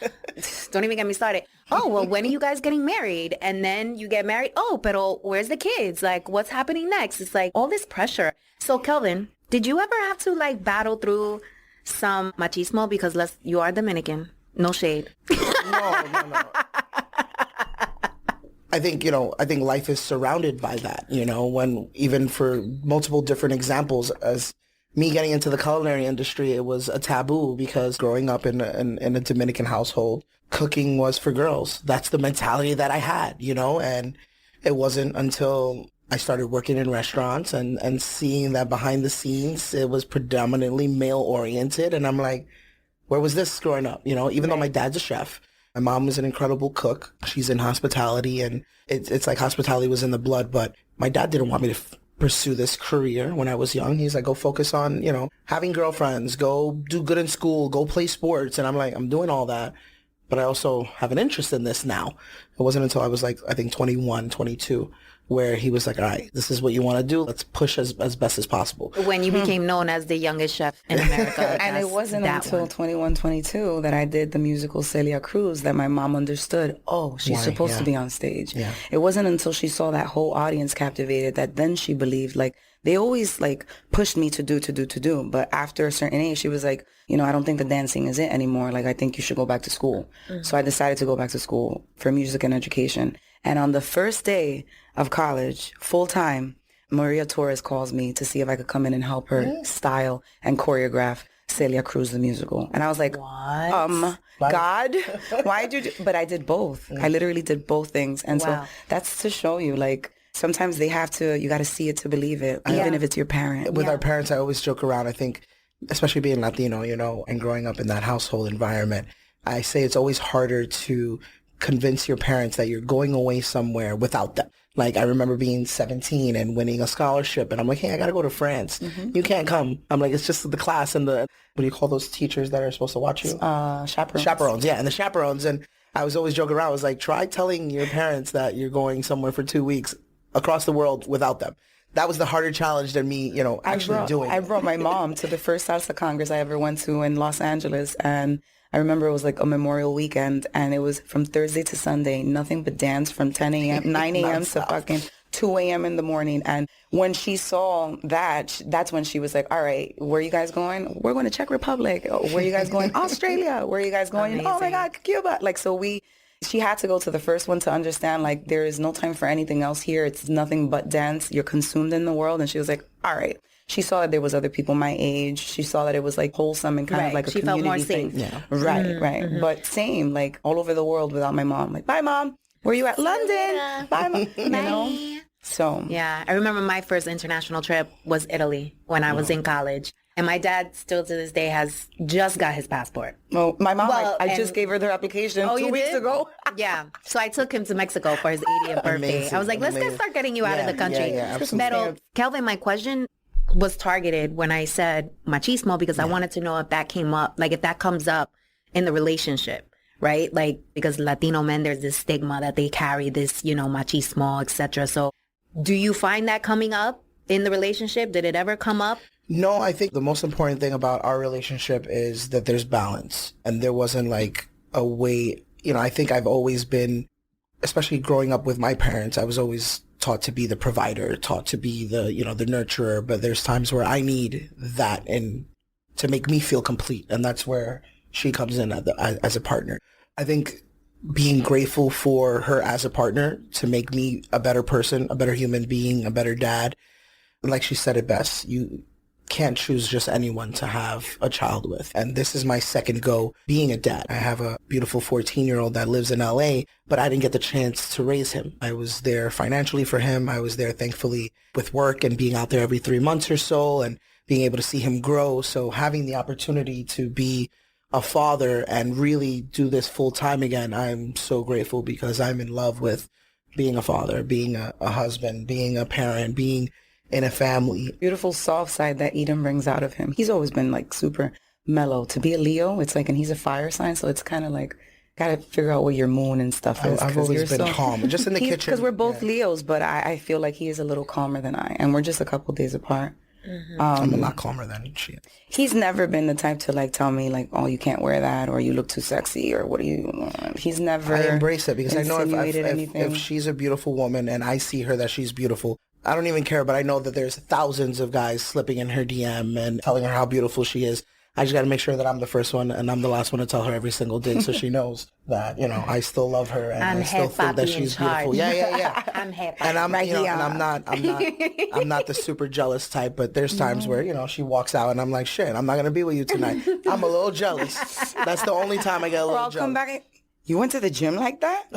don't even get me started. Oh, well, when are you guys getting married? And then you get married. Oh, pero where's the kids? Like, what's happening next? It's like all this pressure. So Kelvin, did you ever have to like battle through some machismo? Because you are Dominican. No shade.
No. I think life is surrounded by that, when even for multiple different examples, as me getting into the culinary industry, it was a taboo because growing up in a Dominican household, cooking was for girls. That's the mentality that I had, and it wasn't until I started working in restaurants and seeing that behind the scenes, it was predominantly male oriented. And I'm like, where was this growing up? Even though my dad's a chef, my mom was an incredible cook. She's in hospitality, and it's like hospitality was in the blood, but my dad didn't want me to pursue this career when I was young. He's like, go focus on, having girlfriends, go do good in school, go play sports. And I'm like, I'm doing all that, but I also have an interest in this now. It wasn't until I was like, I think 21, 22, where he was like, all right, this is what you want to do. Let's push as best as possible.
When you became known as the youngest chef in America.
And it wasn't until 21, 22 that I did the musical Celia Cruz that my mom understood, oh, she's supposed to be on stage. Yeah. It wasn't until she saw that whole audience captivated that then she believed, like, they always like pushed me to do. But after a certain age, she was like, I don't think the dancing is it anymore. Like, I think you should go back to school. Mm-hmm. So I decided to go back to school for music and education. And on the first day of college, full time, Maria Torres calls me to see if I could come in and help her style and choreograph Celia Cruz the musical. And I was like, what? God, why'd you do? But I did both. I literally did both things. And so that's to show you, like, sometimes you got to see it to believe it, even if it's your parent.
With our parents, I always joke around. I think, especially being Latino, and growing up in that household environment, I say it's always harder to convince your parents that you're going away somewhere without them. Like, I remember being 17 and winning a scholarship, and I'm like, hey, I got to go to France. Mm-hmm. You can't come. I'm like, it's just the class and what do you call those teachers that are supposed to watch you?
Chaperones.
Chaperones, yeah, and the chaperones. And I was always joking around. I was like, try telling your parents that you're going somewhere for 2 weeks across the world without them. That was the harder challenge than me, actually doing it.
I brought my mom to the first salsa congress I ever went to in Los Angeles, and I remember it was like a Memorial weekend, and it was from Thursday to Sunday, nothing but dance from 9 a.m. to fucking 2 a.m. in the morning. And when she saw that, that's when she was like, all right, where are you guys going? We're going to Czech Republic. Where are you guys going? Australia. Where are you guys going? Amazing. Oh my God, Cuba. Like, so she had to go to the first one to understand, like, there is no time for anything else here. It's nothing but dance. You're consumed in the world. And she was like, all right. She saw that there was other people my age. She saw that it was like wholesome and kind of like a community thing.
She felt more safe.
Yeah.
Right. Mm-hmm. But same, like all over the world without my mom. Like, bye, Mom. Where are you at? London. Bye, Mom.
Bye.
So.
Yeah. I remember my first international trip was Italy when I was in college. And my dad still to this day has just got his passport.
Well, my mom, I just gave her their application 2 weeks ago.
Yeah. So I took him to Mexico for his 80th birthday.
Amazing,
I was like, let's start getting you out of the country.
Yeah, absolutely.
But Kelvin, my question was targeted when I said machismo because I wanted to know if that came up, like if that comes up in the relationship, right? Like, because Latino men, there's this stigma that they carry this, machismo, etc. So do you find that coming up in the relationship? Did it ever come up?
No, I think the most important thing about our relationship is that there's balance, and there wasn't like a way, I think I've always been, especially growing up with my parents, I was always taught to be the provider, taught to be the, the nurturer, but there's times where I need that and to make me feel complete. And that's where she comes in as a partner. I think being grateful for her as a partner to make me a better person, a better human being, a better dad. Like she said it best, you can't choose just anyone to have a child with. And this is my second go being a dad. I have a beautiful 14-year-old that lives in LA, but I didn't get the chance to raise him. I was there financially for him. I was there thankfully with work and being out there every 3 months or so and being able to see him grow. So having the opportunity to be a father and really do this full time again, I'm so grateful because I'm in love with being a father, being a husband, being a parent, being in a family.
Beautiful soft side that Eden brings out of him. He's always been like super mellow. To be a Leo, it's like, and he's a fire sign, so it's kind of like, gotta figure out what your moon and stuff is.
I've always been calm, just in the kitchen.
Because we're both Leos, but I feel like he is a little calmer than I, and we're just a couple days apart.
Mm-hmm. I'm a lot calmer than she is.
He's never been the type to like tell me like, oh, you can't wear that, or you look too sexy, or what do you, he's never
I embrace it because I know if she's a beautiful woman and I see her that she's beautiful, I don't even care, but I know that there's thousands of guys slipping in her DM and telling her how beautiful she is. I just got to make sure that I'm the first one and I'm the last one to tell her every single day, so she knows that, you know, I still love her and I still think that she's beautiful. Yeah.
I'm happy.
And I'm not the super jealous type, but there's times where, you know, she walks out and I'm like, shit, I'm not gonna be with you tonight. I'm a little jealous. That's the only time I get a little jealous.
Come back. You went to the gym like that?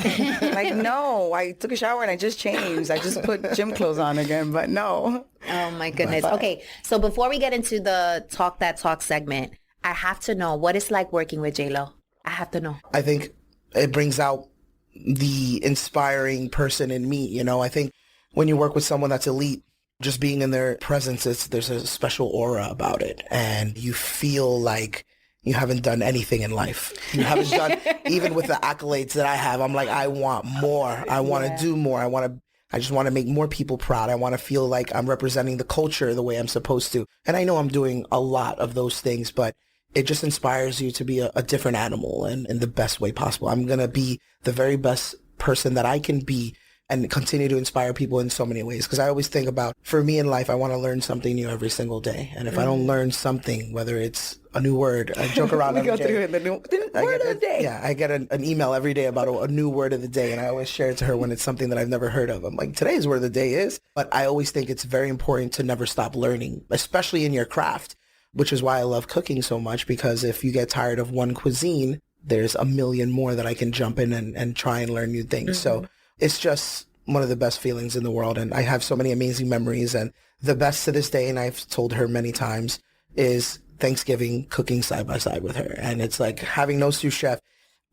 Like, no, I took a shower and I just changed. I just put gym clothes on again, but no.
Oh my goodness. Okay, so before we get into the Talk That Talk segment, I have to know what it's like working with J-Lo. I have to know.
I think it brings out the inspiring person in me. You know, I think when you work with someone that's elite, just being in their presence, there's a special aura about it. And you feel like you haven't done anything in life. You haven't done, even with the accolades that I have, I'm like, I want more. I want to do more. I just want to make more people proud. I want to feel like I'm representing the culture the way I'm supposed to. And I know I'm doing a lot of those things, but it just inspires you to be a different animal and in the best way possible. I'm going to be the very best person that I can be and continue to inspire people in so many ways. Because I always think about, for me in life, I want to learn something new every single day. And if I don't learn something, whether it's a new word, I joke around every day. Word of the day. Yeah, I get an email every day about a new word of the day. And I always share it to her when it's something that I've never heard of. I'm like, today's word of the day is. But I always think it's very important to never stop learning, especially in your craft, which is why I love cooking so much. Because if you get tired of one cuisine, there's a million more that I can jump in and try and learn new things. So it's just one of the best feelings in the world. And I have so many amazing memories. And the best to this day, and I've told her many times, is Thanksgiving cooking side by side with her. And it's like having no sous chef,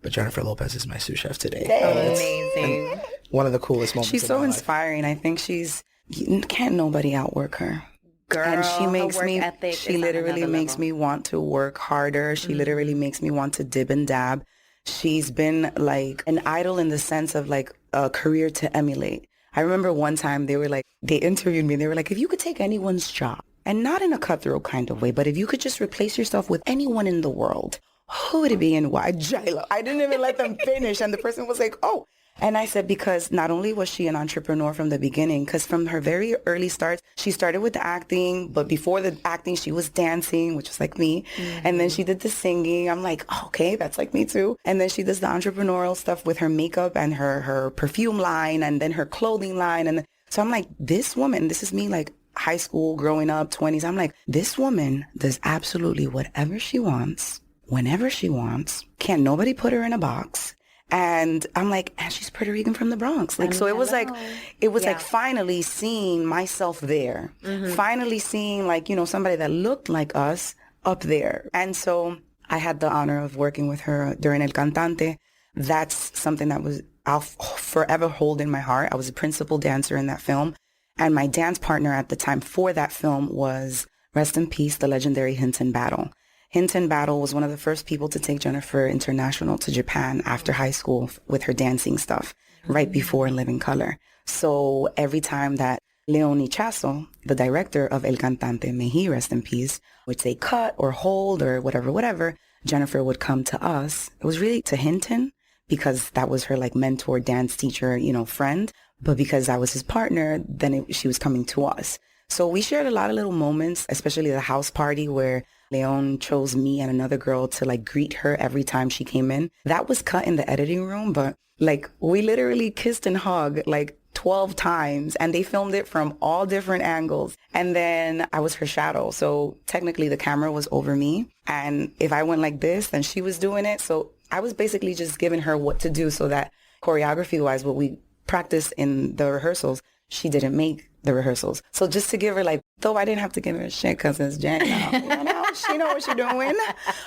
but Jennifer Lopez is my sous chef today.
Amazing.
One of the coolest moments.
She's so inspiring. I think can't nobody outwork her.
Girl,
and she makes me,
she
literally makes me want to work harder. She literally makes me want to dib and dab. She's been like an idol in the sense of like a career to emulate. I remember one time they interviewed me. They were like, if you could take anyone's job, and not in a cutthroat kind of way, but if you could just replace yourself with anyone in the world, who would it be and why? J-Lo. I didn't even let them finish. And the person was like, oh. And I said, because not only was she an entrepreneur from the beginning, because from her very early starts, she started with the acting, but before the acting, she was dancing, which was like me. And then she did the singing. I'm like, oh, okay, that's like me too. And then she does the entrepreneurial stuff with her makeup and her perfume line and then her clothing line. And so I'm like, this woman, this is me like high school, growing up, 20s. I'm like, this woman does absolutely whatever she wants, whenever she wants. Can't nobody put her in a box. And I'm like, and she's Puerto Rican from the Bronx. Like, so it was like finally seeing myself there, finally seeing like, you know, somebody that looked like us up there. And so I had the honor of working with her during El Cantante. That's something that I'll forever hold in my heart. I was a principal dancer in that film. And my dance partner at the time for that film was, rest in peace, the legendary Hinton Battle. Hinton Battle was one of the first people to take Jennifer international to Japan after high school with her dancing stuff, right before In Living Color. So every time that Leon Chasso, the director of El Cantante, may he rest in peace, would say cut or hold or whatever, Jennifer would come to us. It was really to Hinton because that was her like mentor, dance teacher, you know, friend. But because I was his partner, then she was coming to us. So we shared a lot of little moments, especially the house party where Leon chose me and another girl to like greet her every time she came in. That was cut in the editing room, but like we literally kissed and hugged like 12 times and they filmed it from all different angles. And then I was her shadow. So technically the camera was over me. And if I went like this, then she was doing it. So I was basically just giving her what to do so that choreography wise, what we practiced in the rehearsals, she didn't make the rehearsals. So just to give her like, though I didn't have to give her shit because it's Jenn, she know what she's doing.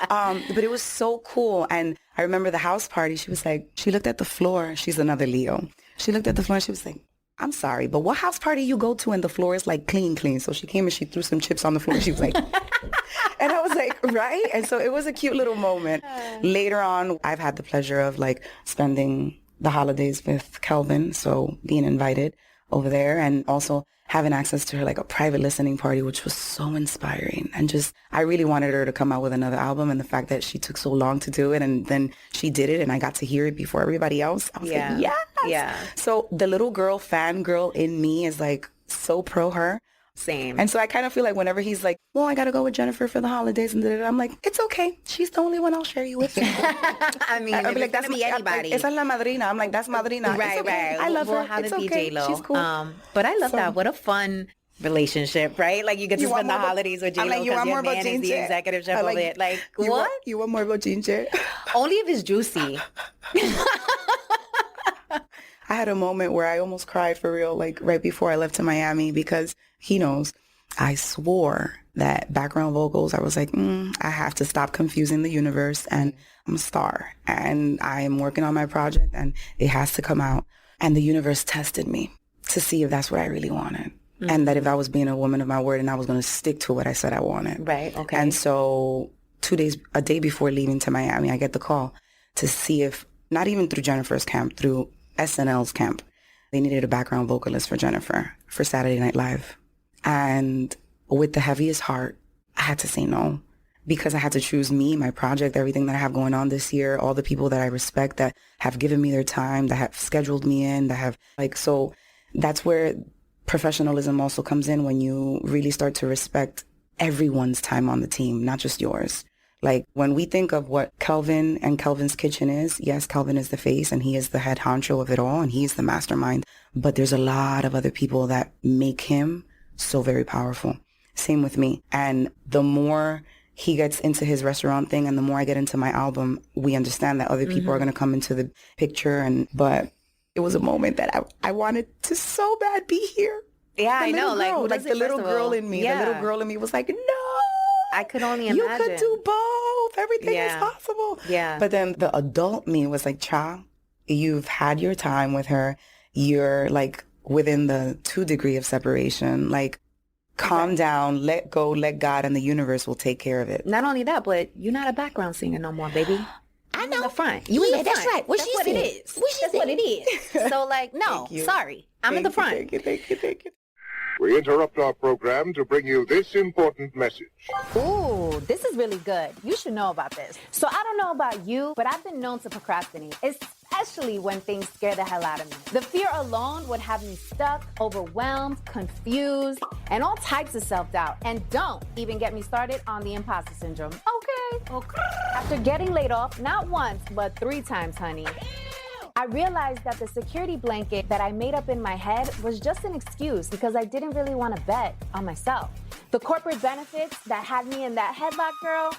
But it was so cool. And I remember the house party, she was like, she looked at the floor. She's another Leo. She looked at the floor and she was like, I'm sorry, but what house party you go to and the floor is like clean? So she came and she threw some chips on the floor. She was like, and I was like, right? And so it was a cute little moment. Later on, I've had the pleasure of like spending the holidays with Kelvin. So being invited over there and also having access to her like a private listening party, which was so inspiring. And just, I really wanted her to come out with another album, and the fact that she took so long to do it and then she did it and I got to hear it before everybody else. I was like, yes. Yeah. So the little girl, fangirl in me is like so pro her.
Same.
And so I kind of feel like whenever he's like, well, I got to go with Jennifer for the holidays and I'm like, it's okay. She's the only one I'll share you with.
I mean,
I'll be like,
that's be anybody.
Esa es la madrina. I'm like, that's madrina.
Right,
okay.
right.
I love her.
Have
it's
it be
okay.
J-Lo.
She's cool.
But I love that. What a fun relationship, right? Like you get to spend the holidays with J-Lo because your man is the executive chef of it. Like, what?
You want more bochinche?
Only if it's juicy.
I had a moment where I almost cried for real, like right before I left to Miami, because he knows I swore that background vocals, I was like, I have to stop confusing the universe, and I'm a star and I am working on my project and it has to come out. And the universe tested me to see if that's what I really wanted. And that if I was being a woman of my word and I was going to stick to what I said I wanted.
Right. Okay.
And so a day before leaving to Miami, I get the call to see if, not even through Jennifer's camp, through SNL's camp, they needed a background vocalist for Jennifer for Saturday Night Live. And with the heaviest heart, I had to say no, because I had to choose me, my project, everything that I have going on this year, all the people that I respect that have given me their time, that have scheduled me in, that have so that's where professionalism also comes in, when you really start to respect everyone's time on the team, not just yours. Like when we think of what Kelvin and Kelvin's Kitchen is, yes, Kelvin is the face and he is the head honcho of it all and he's the mastermind, but there's a lot of other people that make him so very powerful. Same with me. And the more he gets into his restaurant thing and the more I get into my album, we understand that other people are going to come into the picture. But it was a moment that I wanted to so bad be here.
Yeah, I know.
Like the little girl in me, the little girl in me was like, no.
I could only imagine.
You could do both. Everything is possible.
Yeah.
But then the adult me was like, Cha, you've had your time with her. You're like within the 2 degree of separation. Like, calm down, let go, let God, and the universe will take care of it.
Not only that, but you're not a background singer no more, baby. I know. In the front. You in the front. That's right. That's what it is. That's what it is. So, like, no, sorry. I'm in the front.
Thank you.
We interrupt our program to bring you this important message.
Ooh, this is really good. You should know about this. So I don't know about you, but I've been known to procrastinate, especially when things scare the hell out of me. The fear alone would have me stuck, overwhelmed, confused, and all types of self-doubt. And don't even get me started on the imposter syndrome. Okay. After getting laid off, not once, but 3 times, honey, I realized that the security blanket that I made up in my head was just an excuse because I didn't really want to bet on myself. The corporate benefits that had me in that headlock, girl,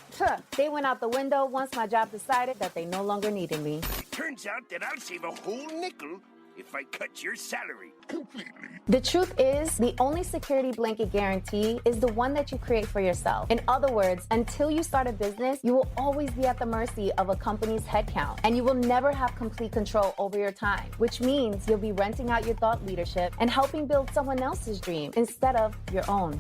they went out the window once my job decided that they no longer needed me.
Turns out that I'll save a whole nickel if I cut your salary completely.
The truth is, the only security blanket guarantee is the one that you create for yourself. In other words, until you start a business, you will always be at the mercy of a company's headcount, and you will never have complete control over your time, which means you'll be renting out your thought leadership and helping build someone else's dream instead of your own.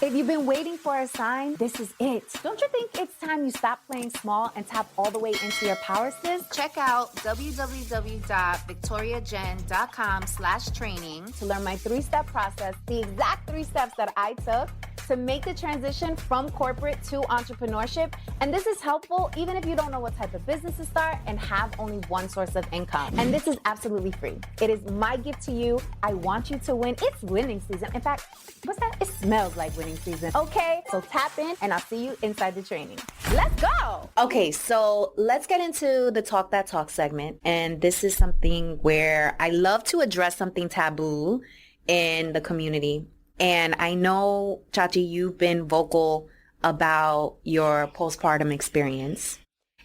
If you've been waiting for a sign, this is it. Don't you think it's time you stop playing small and tap all the way into your power, sis?
Check out www.victoriajen.com/training
to learn my 3-step process, the exact 3 steps that I took to make the transition from corporate to entrepreneurship. And this is helpful even if you don't know what type of business to start and have only one source of income. And this is absolutely free. It is my gift to you. I want you to win. It's winning season. In fact, what's that? It smells like winning season. Okay, so tap in and I'll see you inside the training. Let's go.
Okay, so let's get into the Talk That Talk segment. And this is something where I love to address something taboo in the community. And I know, ChaChi, you've been vocal about your postpartum experience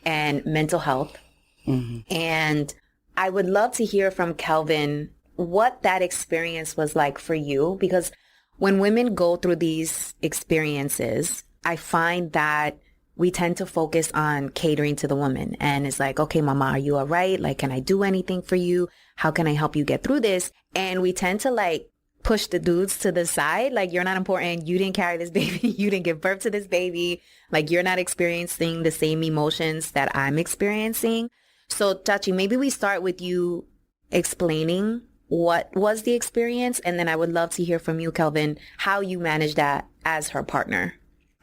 and mental health. And I would love to hear from Kelvin what that experience was like for you, because when women go through these experiences, I find that we tend to focus on catering to the woman. And it's like, okay, mama, are you all right? Like, can I do anything for you? How can I help you get through this? And we tend to push the dudes to the side. Like, you're not important. You didn't carry this baby. You didn't give birth to this baby. Like, you're not experiencing the same emotions that I'm experiencing. So, ChaChi, maybe we start with you explaining what was the experience. And then I would love to hear from you, Kelvin, how you managed that as her partner.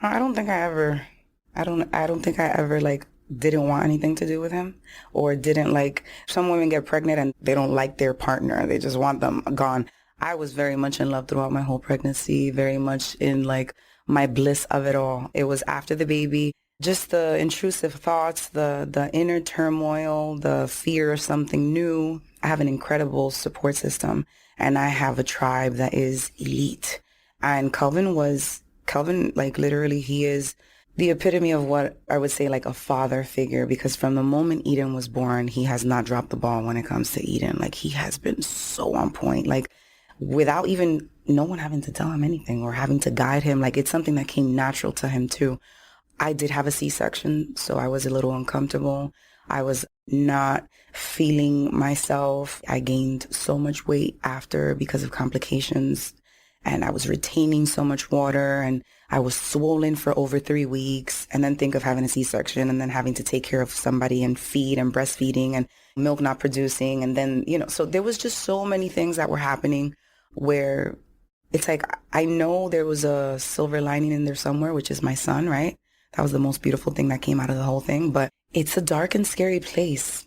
I don't think I ever didn't want anything to do with him, or didn't some women get pregnant and they don't like their partner. They just want them gone. I was very much in love throughout my whole pregnancy, very much in like my bliss of it all. It was after the baby, just the intrusive thoughts, the inner turmoil, the fear of something new. I have an incredible support system, and I have a tribe that is elite. And Kelvin, like literally, he is the epitome of what I would say like a father figure, because from the moment Eden was born, he has not dropped the ball when it comes to Eden. Like, he has been so on point, like without even no one having to tell him anything or having to guide him. Like, it's something that came natural to him too. I did have a C-section, so I was a little uncomfortable. I was not feeling myself. I gained so much weight after because of complications, and I was retaining so much water, and I was swollen for over 3 weeks. And then think of having a C-section and then having to take care of somebody and feed and breastfeeding and milk not producing. And then, so there was just so many things that were happening where it's like, I know there was a silver lining in there somewhere, which is my son, right? That was the most beautiful thing that came out of the whole thing. But it's a dark and scary place.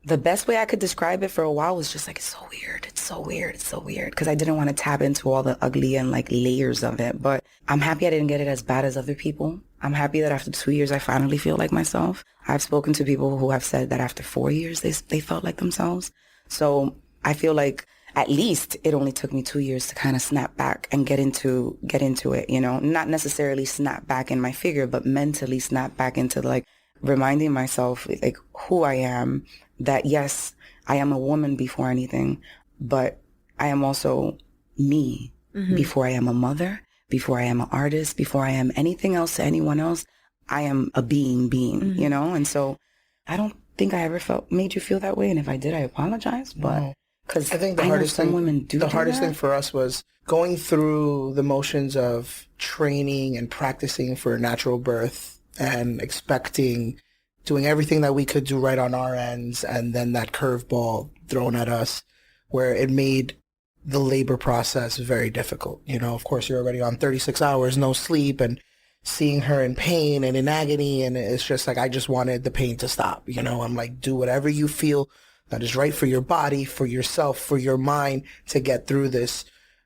The best way I could describe it for a while was just like, it's so weird. It's so weird. It's so weird. Because I didn't want to tap into all the ugly and like layers of it. But I'm happy I didn't get it as bad as other people. I'm happy that after 2 years, I finally feel like myself. I've spoken to people who have said that after 4 years, they felt like themselves. So I feel like at least it only took me 2 years to kind of snap back and get into it, not necessarily snap back in my figure, but mentally snap back into like reminding myself like who I am, that yes, I am a woman before anything, but I am also me before I am a mother, before I am an artist, before I am anything else to anyone else. I am a being, and so I don't think I ever made you feel that way. And if I did, I apologize, but because I think the hardest
thing for us was going through the motions of training and practicing for a natural birth and expecting, doing everything that we could do right on our ends, and then that curveball thrown at us where it made the labor process very difficult. Of course, you're already on 36 hours, no sleep, and seeing her in pain and in agony, and it's just like, I just wanted the pain to stop. I'm like, do whatever you feel that is right for your body, for yourself, for your mind to get through this.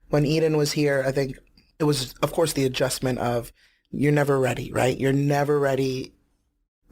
When Eden was here, I think it was, of course, the adjustment of you're never ready, right? You're never ready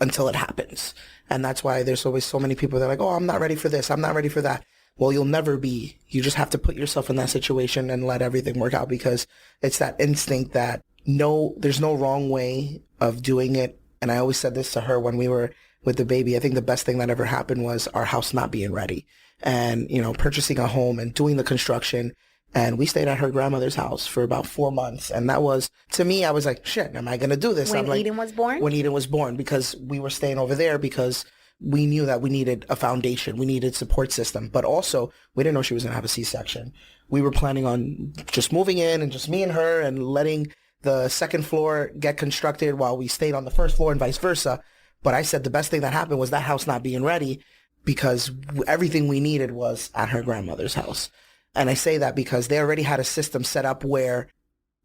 until it happens. And that's why there's always so many people that are like, oh, I'm not ready for this. I'm not ready for that. Well, you'll never be. You just have to put yourself in that situation and let everything work out, because it's that instinct that there's no wrong way of doing it. And I always said this to her when we were with the baby. I think the best thing that ever happened was our house not being ready and, purchasing a home and doing the construction. And we stayed at her grandmother's house for about 4 months. And that was, to me, I was like, shit, am I going to do this?
When Eden was born?
When Eden was born, because we were staying over there because we knew that we needed a foundation. We needed support system. But also, we didn't know she was going to have a C-section. We were planning on just moving in and just me and her and letting the second floor get constructed while we stayed on the first floor and vice versa. But I said the best thing that happened was that house not being ready, because everything we needed was at her grandmother's house. And I say that because they already had a system set up where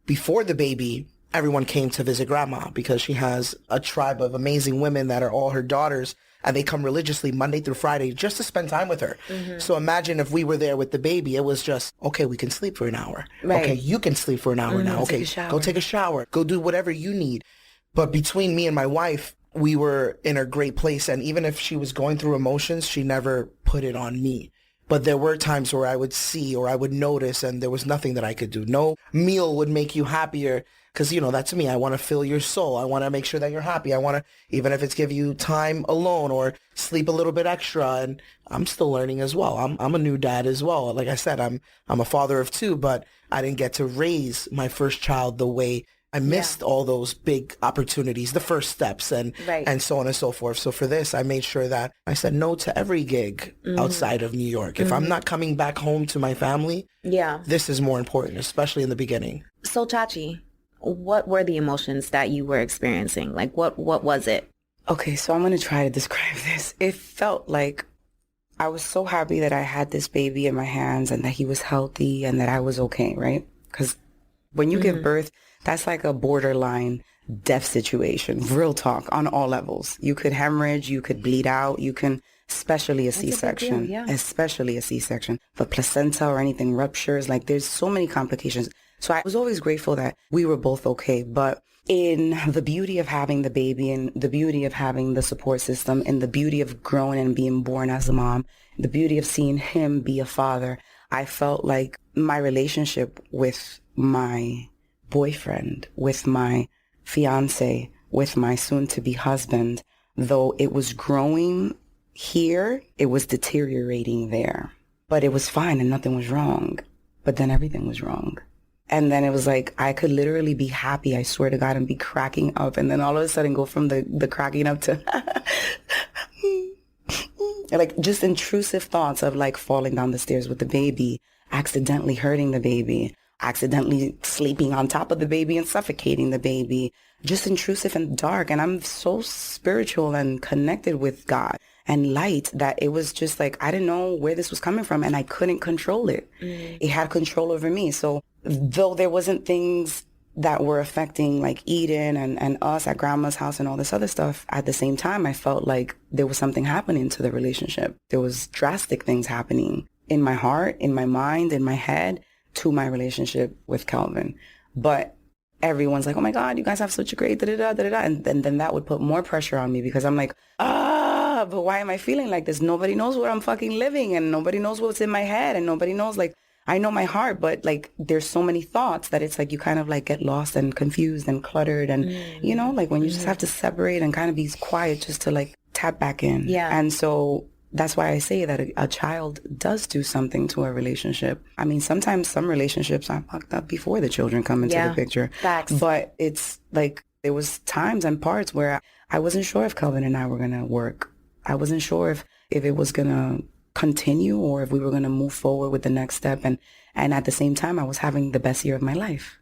before the baby, everyone came to visit grandma, because she has a tribe of amazing women that are all her daughters, and they come religiously Monday through Friday just to spend time with her. So imagine if we were there with the baby, it was just, okay, we can sleep for an hour. Right. Okay, you can sleep for an hour now. Okay, go take a shower. Go do whatever you need. But between me and my wife, we were in a great place. And even if she was going through emotions, she never put it on me. But there were times where I would see or I would notice, and there was nothing that I could do. No meal would make you happier, because, that's me. I want to fill your soul. I want to make sure that you're happy. I want to, even if it's give you time alone or sleep a little bit extra. And I'm still learning as well. I'm a new dad as well. Like I said, I'm a father of 2, but I didn't get to raise my first child the way I missed all those big opportunities, the first steps, and so on and so forth. So for this, I made sure that I said no to every gig outside of New York. If I'm not coming back home to my family, this is more important, especially in the beginning.
So ChaChi, what were the emotions that you were experiencing? Like, what was it?
Okay, so I'm going to try to describe this. It felt like I was so happy that I had this baby in my hands and that he was healthy and that I was okay, right? Because when you give birth, that's like a borderline death situation, real talk, on all levels. You could hemorrhage, you could bleed out, you can, especially a C-section, especially a C-section. But placenta or anything ruptures, like there's so many complications. So I was always grateful that we were both okay. But in the beauty of having the baby and the beauty of having the support system and the beauty of growing and being born as a mom, the beauty of seeing him be a father, I felt like my relationship with my boyfriend, with my fiance, with my soon-to-be husband, though it was growing here, it was deteriorating there. But it was fine and nothing was wrong. But then everything was wrong. And then it was like, I could literally be happy, I swear to God, and be cracking up. And then all of a sudden go from the cracking up to like just intrusive thoughts of like falling down the stairs with the baby, accidentally hurting the baby, accidentally sleeping on top of the baby and suffocating the baby, just intrusive and dark. And I'm so spiritual and connected with God and light that it was just like, I didn't know where this was coming from and I couldn't control it. It had control over me. So though there wasn't things that were affecting like Eden and us at grandma's house and all this other stuff, at the same time, I felt like there was something happening to the relationship. There was drastic things happening in my heart, in my mind, in my head, to my relationship with Kelvin. But everyone's like, oh my God, you guys have such a great da-da-da, da-da-da. And then that would put more pressure on me because I'm like, but why am I feeling like this? Nobody knows where I'm fucking living and nobody knows what's in my head and nobody knows, like, I know my heart, but like there's so many thoughts that it's like you kind of like get lost and confused and cluttered and, you know, like when you just have to separate and kind of be quiet just to like tap back in. Yeah. And so that's why I say that a child does do something to a relationship. I mean, sometimes some relationships are fucked up before the children come into the picture. Facts. But it's like there was times and parts where I wasn't sure if Kelvin and I were going to work. I wasn't sure if it was going to continue or if we were going to move forward with the next step. And at the same time, I was having the best year of my life.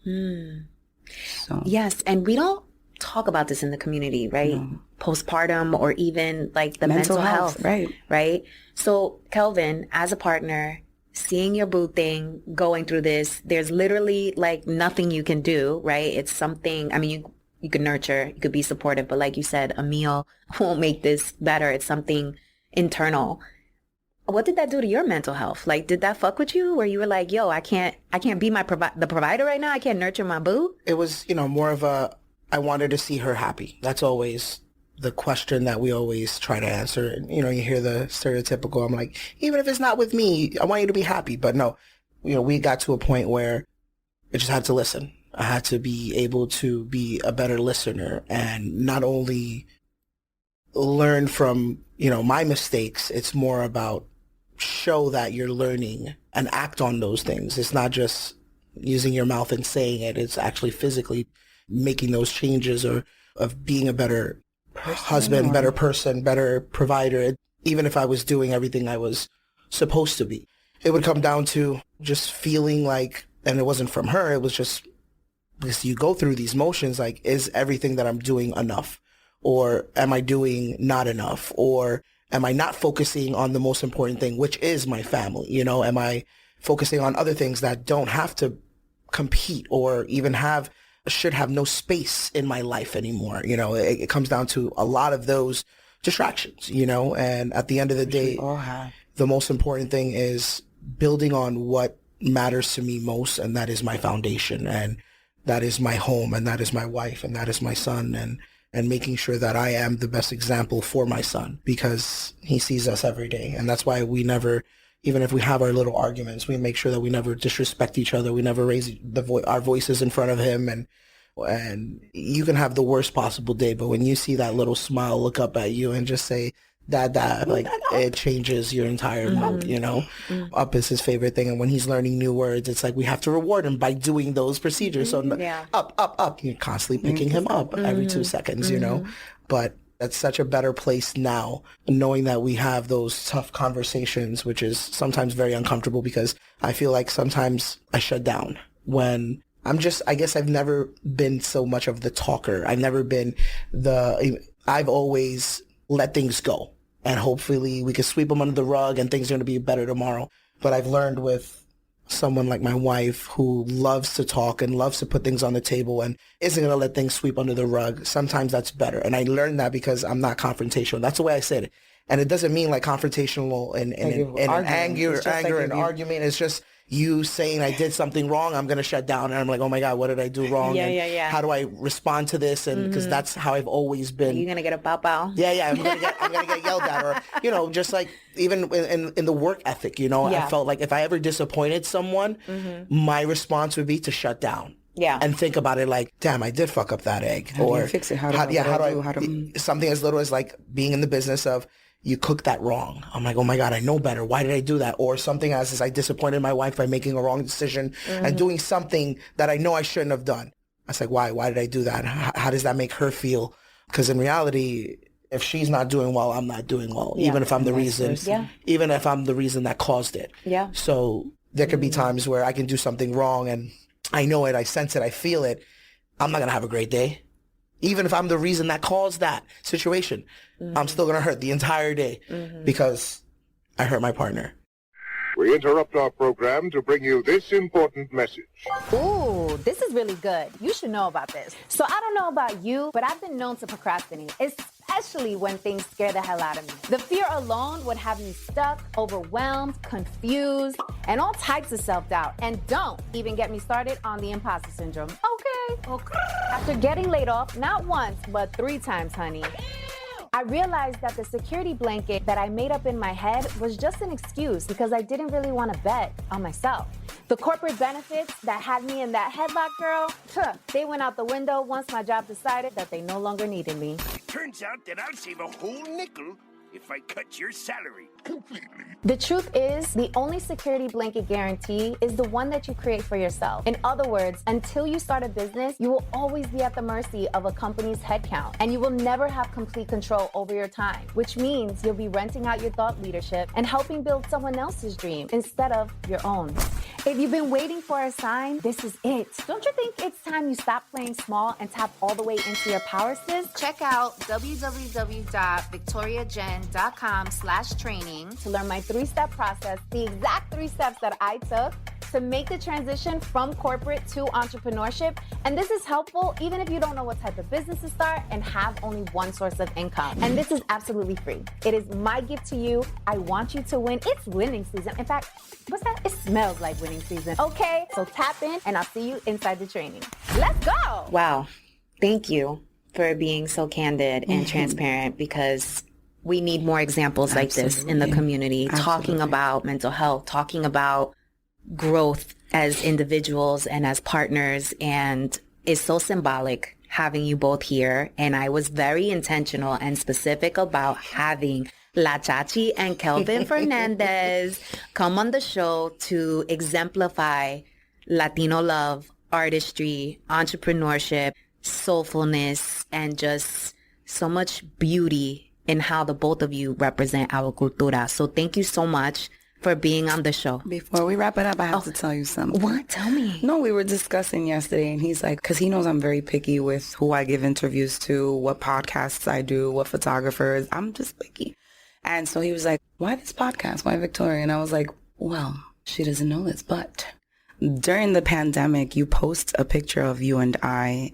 So
yes. And we don't talk about this in the community, right? No. Postpartum or even like the mental health. Right. So Kelvin, as a partner, seeing your boo thing, going through this, there's literally like nothing you can do, right? It's something, I mean, you can nurture, you could be supportive, but like you said, a meal won't make this better. It's something internal. What did that do to your mental health? Like, did that fuck with you where you were like, yo, I can't be the provider right now. I can't nurture my boo?
It was, more of I wanted to see her happy. That's always the question that we always try to answer. You hear the stereotypical, I'm like, even if it's not with me, I want you to be happy. But no, we got to a point where I just had to listen. I had to be able to be a better listener and not only learn from, my mistakes. It's more about show that you're learning and act on those things. It's not just using your mouth and saying it. It's actually physically making those changes or of being a better husband, better person, better provider. Even if I was doing everything I was supposed to be, it would come down to just feeling like, and it wasn't from her, it was just because you go through these motions, like, is everything that I'm doing enough? Or am I doing not enough? Or am I not focusing on the most important thing, which is my family? Am I focusing on other things that don't have to compete or even should have no space in my life anymore? It comes down to a lot of those distractions, and at the end of the day, the most important thing is building on what matters to me most. And that is my foundation. And that is my home. And that is my wife. And that is my son. And making sure that I am the best example for my son because he sees us every day. And that's why we never, even if we have our little arguments, we make sure that we never disrespect each other. We never raise our voices in front of him. And you can have the worst possible day, but when you see that little smile look up at you and just say, Dad, like it changes your entire mood, Up is his favorite thing. And when he's learning new words, it's like we have to reward him by doing those procedures. So up. You're constantly picking him up every 2 seconds, But that's such a better place now, knowing that we have those tough conversations, which is sometimes very uncomfortable because I feel like sometimes I shut down when I guess I've never been so much of the talker. I've never been I've always let things go. And hopefully we can sweep them under the rug and things are going to be better tomorrow. But I've learned with someone like my wife who loves to talk and loves to put things on the table and isn't going to let things sweep under the rug, sometimes that's better. And I learned that because I'm not confrontational. That's the way I said it. And it doesn't mean like confrontational and anger and argument. It's just you saying I did something wrong. I'm going to shut down. And I'm like, oh my God, what did I do wrong?
Yeah.
How do I respond to this? And because that's how I've always been.
You're going to get a bow.
Yeah. I'm going to get yelled at, or, just like even in the work ethic, I felt like if I ever disappointed someone, my response would be to shut down.
Yeah.
And think about it like, damn, I did fuck up that egg.
How do you fix it? How do I
something as little as like being in the business of, you cooked that wrong. I'm like, oh my God, I know better. Why did I do that? Or something as I disappointed my wife by making a wrong decision and doing something that I know I shouldn't have done. I was like, why? Why did I do that? How does that make her feel? Because in reality, if she's not doing well, I'm not doing well. Even if I'm the reason. Even if I'm the reason that caused it.
Yeah.
So there could be times where I can do something wrong and I know it, I sense it, I feel it. I'm not going to have a great day. Even if I'm the reason that caused that situation, I'm still going to hurt the entire day because I hurt my partner.
We interrupt our program to bring you this important message.
Ooh, this is really good. You should know about this. So I don't know about you, but I've been known to procrastinate, especially when things scare the hell out of me. The fear alone would have me stuck, overwhelmed, confused, and all types of self-doubt. And don't even get me started on the imposter syndrome. Okay. After getting laid off, not once, but 3 times, honey, I realized that the security blanket that I made up in my head was just an excuse because I didn't really want to bet on myself. The corporate benefits that had me in that headlock, girl, they went out the window once my job decided that they no longer needed me.
Turns out that I'll save a whole nickel if I cut your salary completely.
The truth is, the only security blanket guarantee is the one that you create for yourself. In other words, until you start a business, you will always be at the mercy of a company's headcount, and you will never have complete control over your time, which means you'll be renting out your thought leadership and helping build someone else's dream instead of your own. If you've been waiting for a sign, this is it. Don't you think it's time you stop playing small and tap all the way into your power, sis?
Check out www.victoriajen.com/training
To learn my 3-step process, the exact 3 steps that I took to make the transition from corporate to entrepreneurship. And this is helpful even if you don't know what type of business to start and have only one source of income. And this is absolutely free. It is my gift to you. I want you to win. It's winning season. In fact, what's that? It smells like winning season. Okay, so tap in and I'll see you inside the training. Let's go.
Wow. Thank you for being so candid and transparent, because we need more examples like this in the community, talking about mental health, talking about growth as individuals and as partners. And it's so symbolic having you both here. And I was very intentional and specific about having ChaChi and Kelvin Fernandez come on the show to exemplify Latino love, artistry, entrepreneurship, soulfulness, and just so much beauty in how the both of you represent our cultura. So thank you so much for being on the show.
Before we wrap it up, I have to tell you something.
What? Tell me.
No, we were discussing yesterday, and he's like, because he knows I'm very picky with who I give interviews to, what podcasts I do, what photographers. I'm just picky. And so he was like, why this podcast? Why Victoria? And I was like, well, she doesn't know this, but during the pandemic, you post a picture of you and I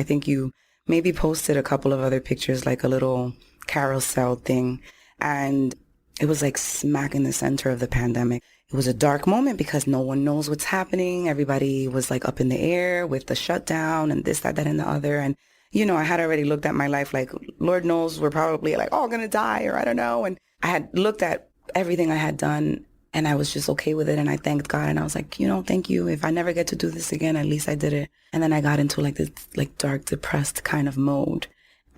think you maybe posted a couple of other pictures, like a little carousel thing. And it was like smack in the center of the pandemic. It was a dark moment because no one knows what's happening. Everybody was like up in the air with the shutdown and this, that, and the other. And, you know, I had already looked at my life like, Lord knows we're probably like all going to die, or I don't know. And I had looked at everything I had done and I was just okay with it. And I thanked God. And I was like, you know, thank you. If I never get to do this again, at least I did it. And then I got into like this like dark, depressed kind of mode.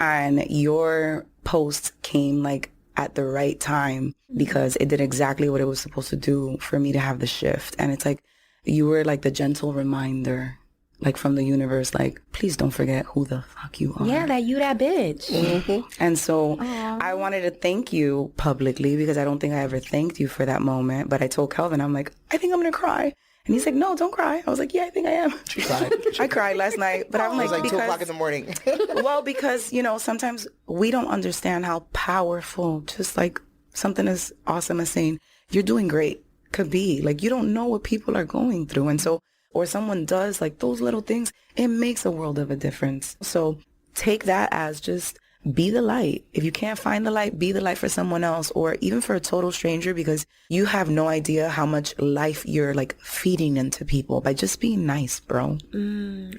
And your post came like at the right time because it did exactly what it was supposed to do for me to have the shift. And it's like, you were like the gentle reminder, like from the universe, like, please don't forget who the fuck you are.
Yeah, that you that bitch.
Mm-hmm. And so I wanted to thank you publicly because I don't think I ever thanked you for that moment. But I told Kelvin, I'm like, I think I'm going to cry. And he's like, no, don't cry. I was like, yeah, I think I am.
She cried.
I cried last night, but I'm like,
it was like 2 o'clock in the morning.
Well, because, you know, sometimes we don't understand how powerful just like something as awesome as saying, you're doing great. could be. Like, you don't know what people are going through. And so, or someone does, like, those little things, it makes a world of a difference. So take that as just be the light. If you can't find the light, be the light for someone else, or even for a total stranger, because you have no idea how much life you're like feeding into people by just being nice, bro.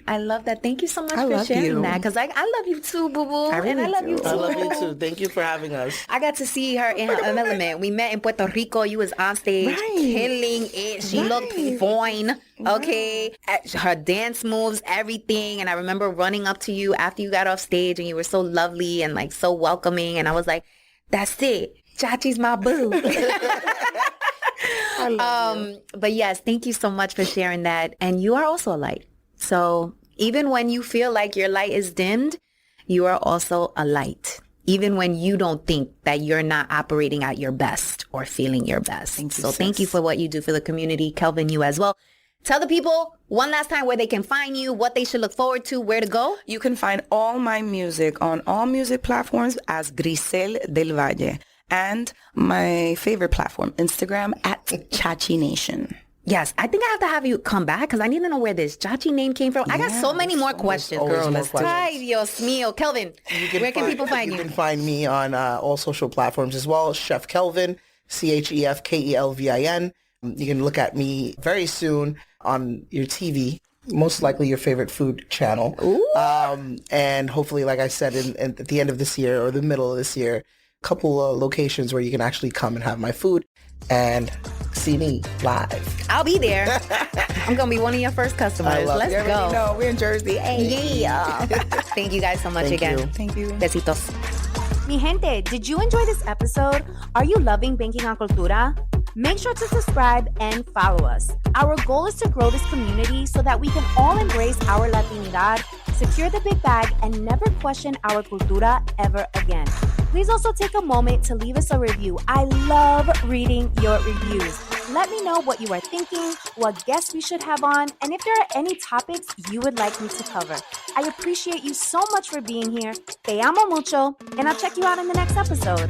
I love that. Thank you so much for sharing that. Because I love you too, boo-boo. And I love you too.
I love you too. Thank you for having us.
I got to see her in her element. We met in Puerto Rico. You was on stage killing it. She looked fine. Okay. Her dance moves, everything. And I remember running up to you after you got off stage and you were so lovely and like so welcoming. And I was like, that's it. ChaChi's my boo.
I love you.
But yes, thank you so much for sharing that. And you are also a light. So even when you feel like your light is dimmed, you are also a light. Even when you don't think that you're not operating at your best or feeling your best. Thank you for what you do for the community. Kelvin, you as well. Tell the people one last time where they can find you, what they should look forward to, where to go.
You can find all my music on all music platforms as Grizel del Valle. And my favorite platform, Instagram, at ChaChi Nation.
Yes, I think I have to have you come back because I need to know where this ChaChi name came from. I got so many more questions, girl. Ay, Dios mío. Kelvin, where can people find you?
You can find me on all social platforms as well. Chef Kelvin, ChefKelvin. You can look at me very soon on your TV, most likely your favorite food channel. And hopefully, like I said, at the end of this year or the middle of this year, a couple of locations where you can actually come and have my food and see me live.
I'll be there. I'm going to be one of your first customers. Let's go.
No, we're in Jersey. Hey.
Yeah. Thank you guys so much again.
Thank you.
Besitos.
Mi gente, did you enjoy this episode? Are you loving Banking on Cultura? Make sure to subscribe and follow us. Our goal is to grow this community so that we can all embrace our Latinidad, secure the big bag, and never question our cultura ever again. Please also take a moment to leave us a review. I love reading your reviews. Let me know what you are thinking, what guests we should have on, and if there are any topics you would like me to cover. I appreciate you so much for being here. Te amo mucho, and I'll check you out in the next episode.